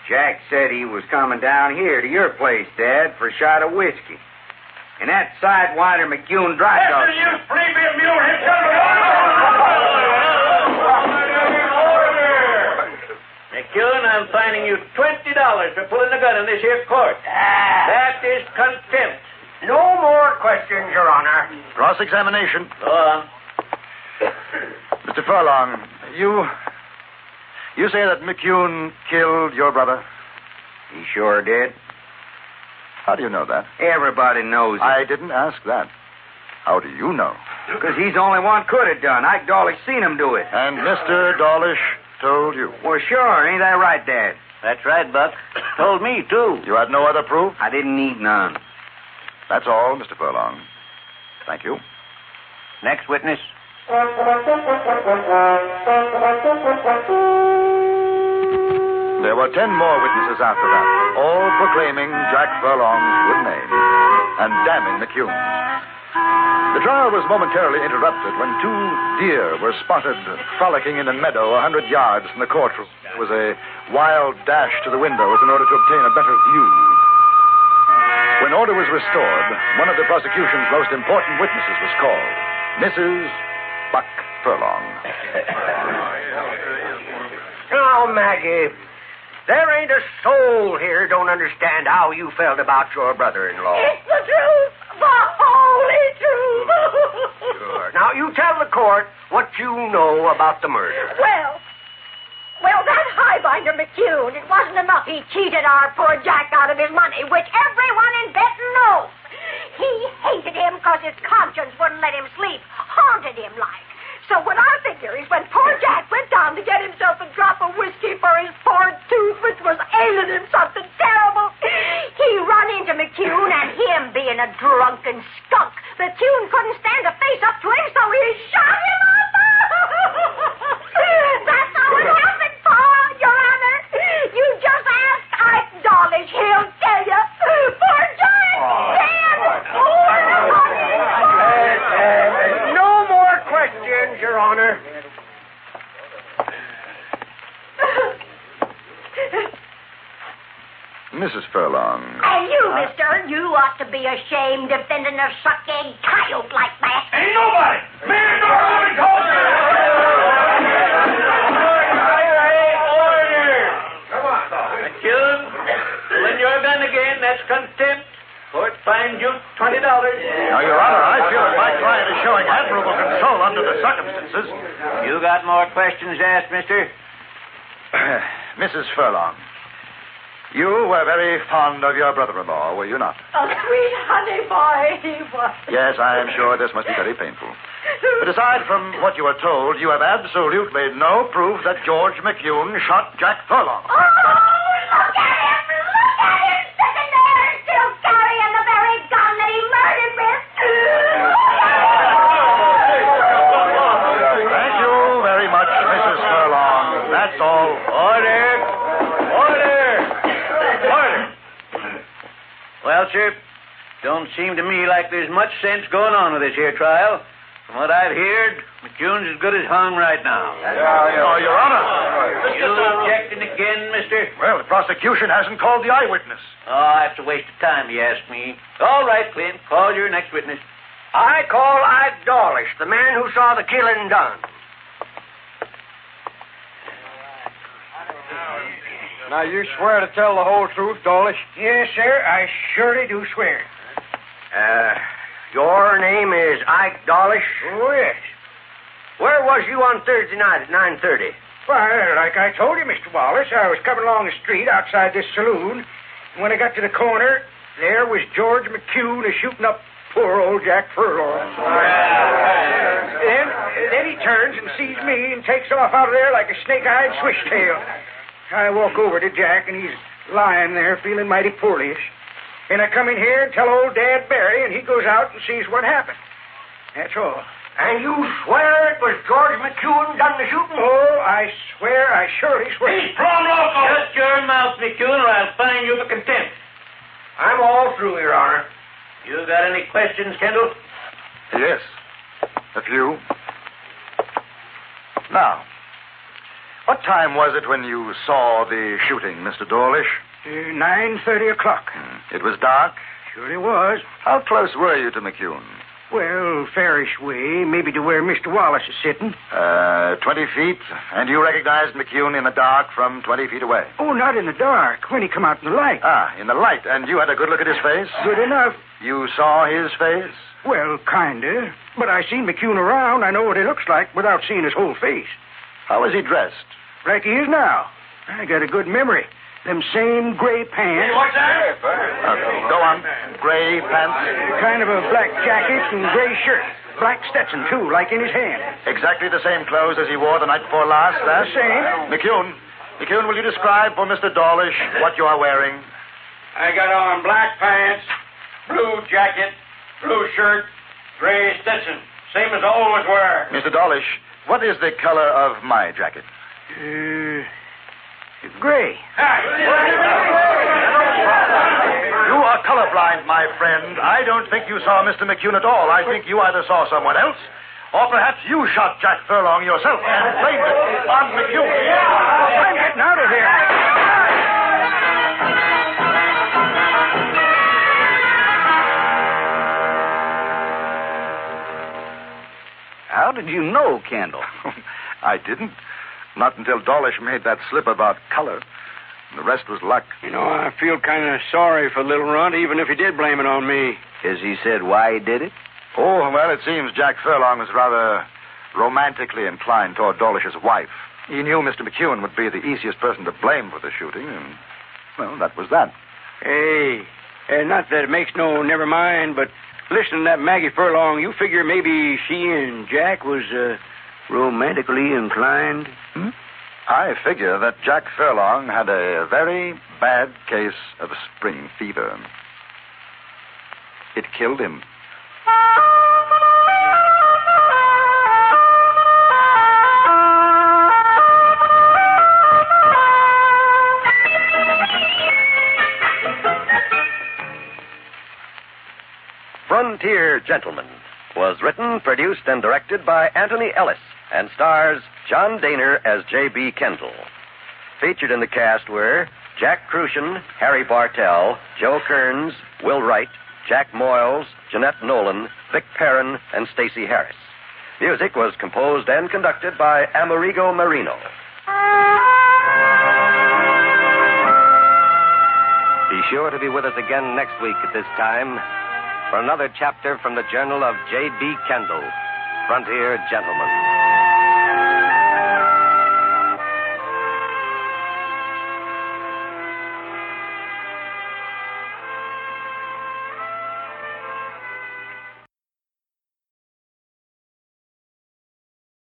Jack said he was coming down here to your place, Dad, for a shot of whiskey. And that sidewinder McCune dry dog. Listen, you flea-bit mule, McCune, I'm fining you $20 for pulling the gun in this here court. That is contempt. No more questions, Your Honor. Cross-examination. Go on. Mr. Furlong, you say that McCune killed your brother? He sure did. How do you know that? Everybody knows it. I didn't ask that. How do you know? Because he's the only one could have done. Ike Dawlish seen him do it. And Mr. Dawlish told you? Well, sure. Ain't that right, Dad? That's right, Buck. Told me, too. You had no other proof? I didn't need none. That's all, Mr. Furlong. Thank you. Next witness. There were 10 more witnesses after that, all proclaiming Jack Furlong's good name and damning McCune's. The trial was momentarily interrupted when 2 deer were spotted frolicking in a meadow 100 yards from the courtroom. There was a wild dash to the windows in order to obtain a better view. When order was restored, one of the prosecution's most important witnesses was called, Mrs. Buck Furlong. Now, Maggie, there ain't a soul here don't understand how you felt about your brother-in-law. It's the truth, the holy truth. Sure. Now, you tell the court what you know about the murder. Well, that highbinder McCune, it wasn't enough he cheated our poor Jack out of his money, which everyone in Benton knows. He hated him because his conscience wouldn't let him sleep, haunted him like. So what I figure is when poor Jack went down to get himself a drop of whiskey for his poor tooth, which was ailing him something terrible, he run into McCune, and him being a drunken skunk, McCune couldn't stand to face up to him, so he shot him up. That's how it happened, Paul, Your Honor. You just ask Ike Dawlish, he'll tell you. Poor Jack, dead. No more questions, Your Honor. Mrs. Furlong. And you, mister, you ought to be ashamed defending a suck-egg coyote like that. Ain't nobody! Man, nobody told you! McCune, when you're done again, that's contempt. Court fined you $20. Now, Your Honor, I feel that my client is showing admirable control under the circumstances. You got more questions to ask, mister? Mrs. Furlong, you were very fond of your brother-in-law, were you not? A sweet honey boy he was. Yes, I am sure this must be very painful. But aside from what you are told, you have absolutely no proof that George McCune shot Jack Furlong. Oh, look at him! Look at him sitting there, still carrying the very gun that he murdered with. Thank you very much, Mrs. Furlong. That's all. Order! Well, sir, don't seem to me like there's much sense going on with this here trial. From what I've heard, McCune's as good as hung right now. Oh, Your Honor. You objecting again, mister? Well, the prosecution hasn't called the eyewitness. Oh, that's a waste of time, you ask me. All right, Clint, call your next witness. I call Ike Dawlish, the man who saw the killing done. Now, you swear to tell the whole truth, Dawlish? Yes, sir, I surely do swear. Your name is Ike Dawlish? Oh, yes. Where was you on Thursday night at 9:30? Why, like I told you, Mr. Wallace, I was coming along the street outside this saloon, and when I got to the corner, there was George McCune shooting up poor old Jack Furlong. Then he turns and sees me and takes off out of there like a snake-eyed swishtail. I walk over to Jack, and he's lying there feeling mighty poorly-ish. And I come in here and tell old Dad Barry, and he goes out and sees what happened. That's all. And you swear it was George McCune done the shooting? Oh, I swear, I surely swear. He's thrown off. Shut your mouth, McCune, or I'll fine you for contempt. I'm all through, Your Honor. You got any questions, Kendall? Yes, a few. Now, what time was it when you saw the shooting, Mr. Dawlish? 9:30 o'clock. It was dark? Sure it was. How close were you to McCune? Well, fairish way, maybe to where Mr. Wallace is sitting. 20 feet, and you recognized McCune in the dark from 20 feet away? Oh, not in the dark, when he come out in the light. Ah, in the light, and you had a good look at his face? Good enough. You saw his face? Well, kinda. But I seen McCune around. I know what he looks like without seeing his whole face. How was he dressed? Like he is now. I got a good memory. Them same gray pants. Hey, what's that? Go on. Gray pants? Kind of a black jacket and gray shirt. Black Stetson, too, like in his hand. Exactly the same clothes as he wore the night before last, The same. McCune, will you describe for Mr. Dawlish what you are wearing? I got on black pants, blue jacket, blue shirt, gray Stetson. Same as I always wear. Mr. Dawlish, what is the color of my jacket? Gray. You are colorblind, my friend. I don't think you saw Mr. McCune at all. I think you either saw someone else, or perhaps you shot Jack Furlong yourself and blamed it on McCune. I'm getting out of here. How did you know, Kendall? I didn't. Not until Dawlish made that slip about color. The rest was luck. You know, I feel kind of sorry for Little Runt, even if he did blame it on me. Has he said why he did it? Oh, well, it seems Jack Furlong was rather romantically inclined toward Dawlish's wife. He knew Mr. McCune would be the easiest person to blame for the shooting, and, well, that was that. Hey, not that it makes no never mind, but listen to that Maggie Furlong. You figure maybe she and Jack was romantically inclined? I figure that Jack Furlong had a very bad case of spring fever. It killed him. Frontier Gentleman was written, produced, and directed by Anthony Ellis and stars John Daner as J.B. Kendall. Featured in the cast were Jack Crucian, Harry Bartell, Joe Kearns, Will Wright, Jack Moyles, Jeanette Nolan, Vic Perrin, and Stacey Harris. Music was composed and conducted by Amerigo Marino. Be sure to be with us again next week at this time for another chapter from the Journal of J.B. Kendall, Frontier Gentleman.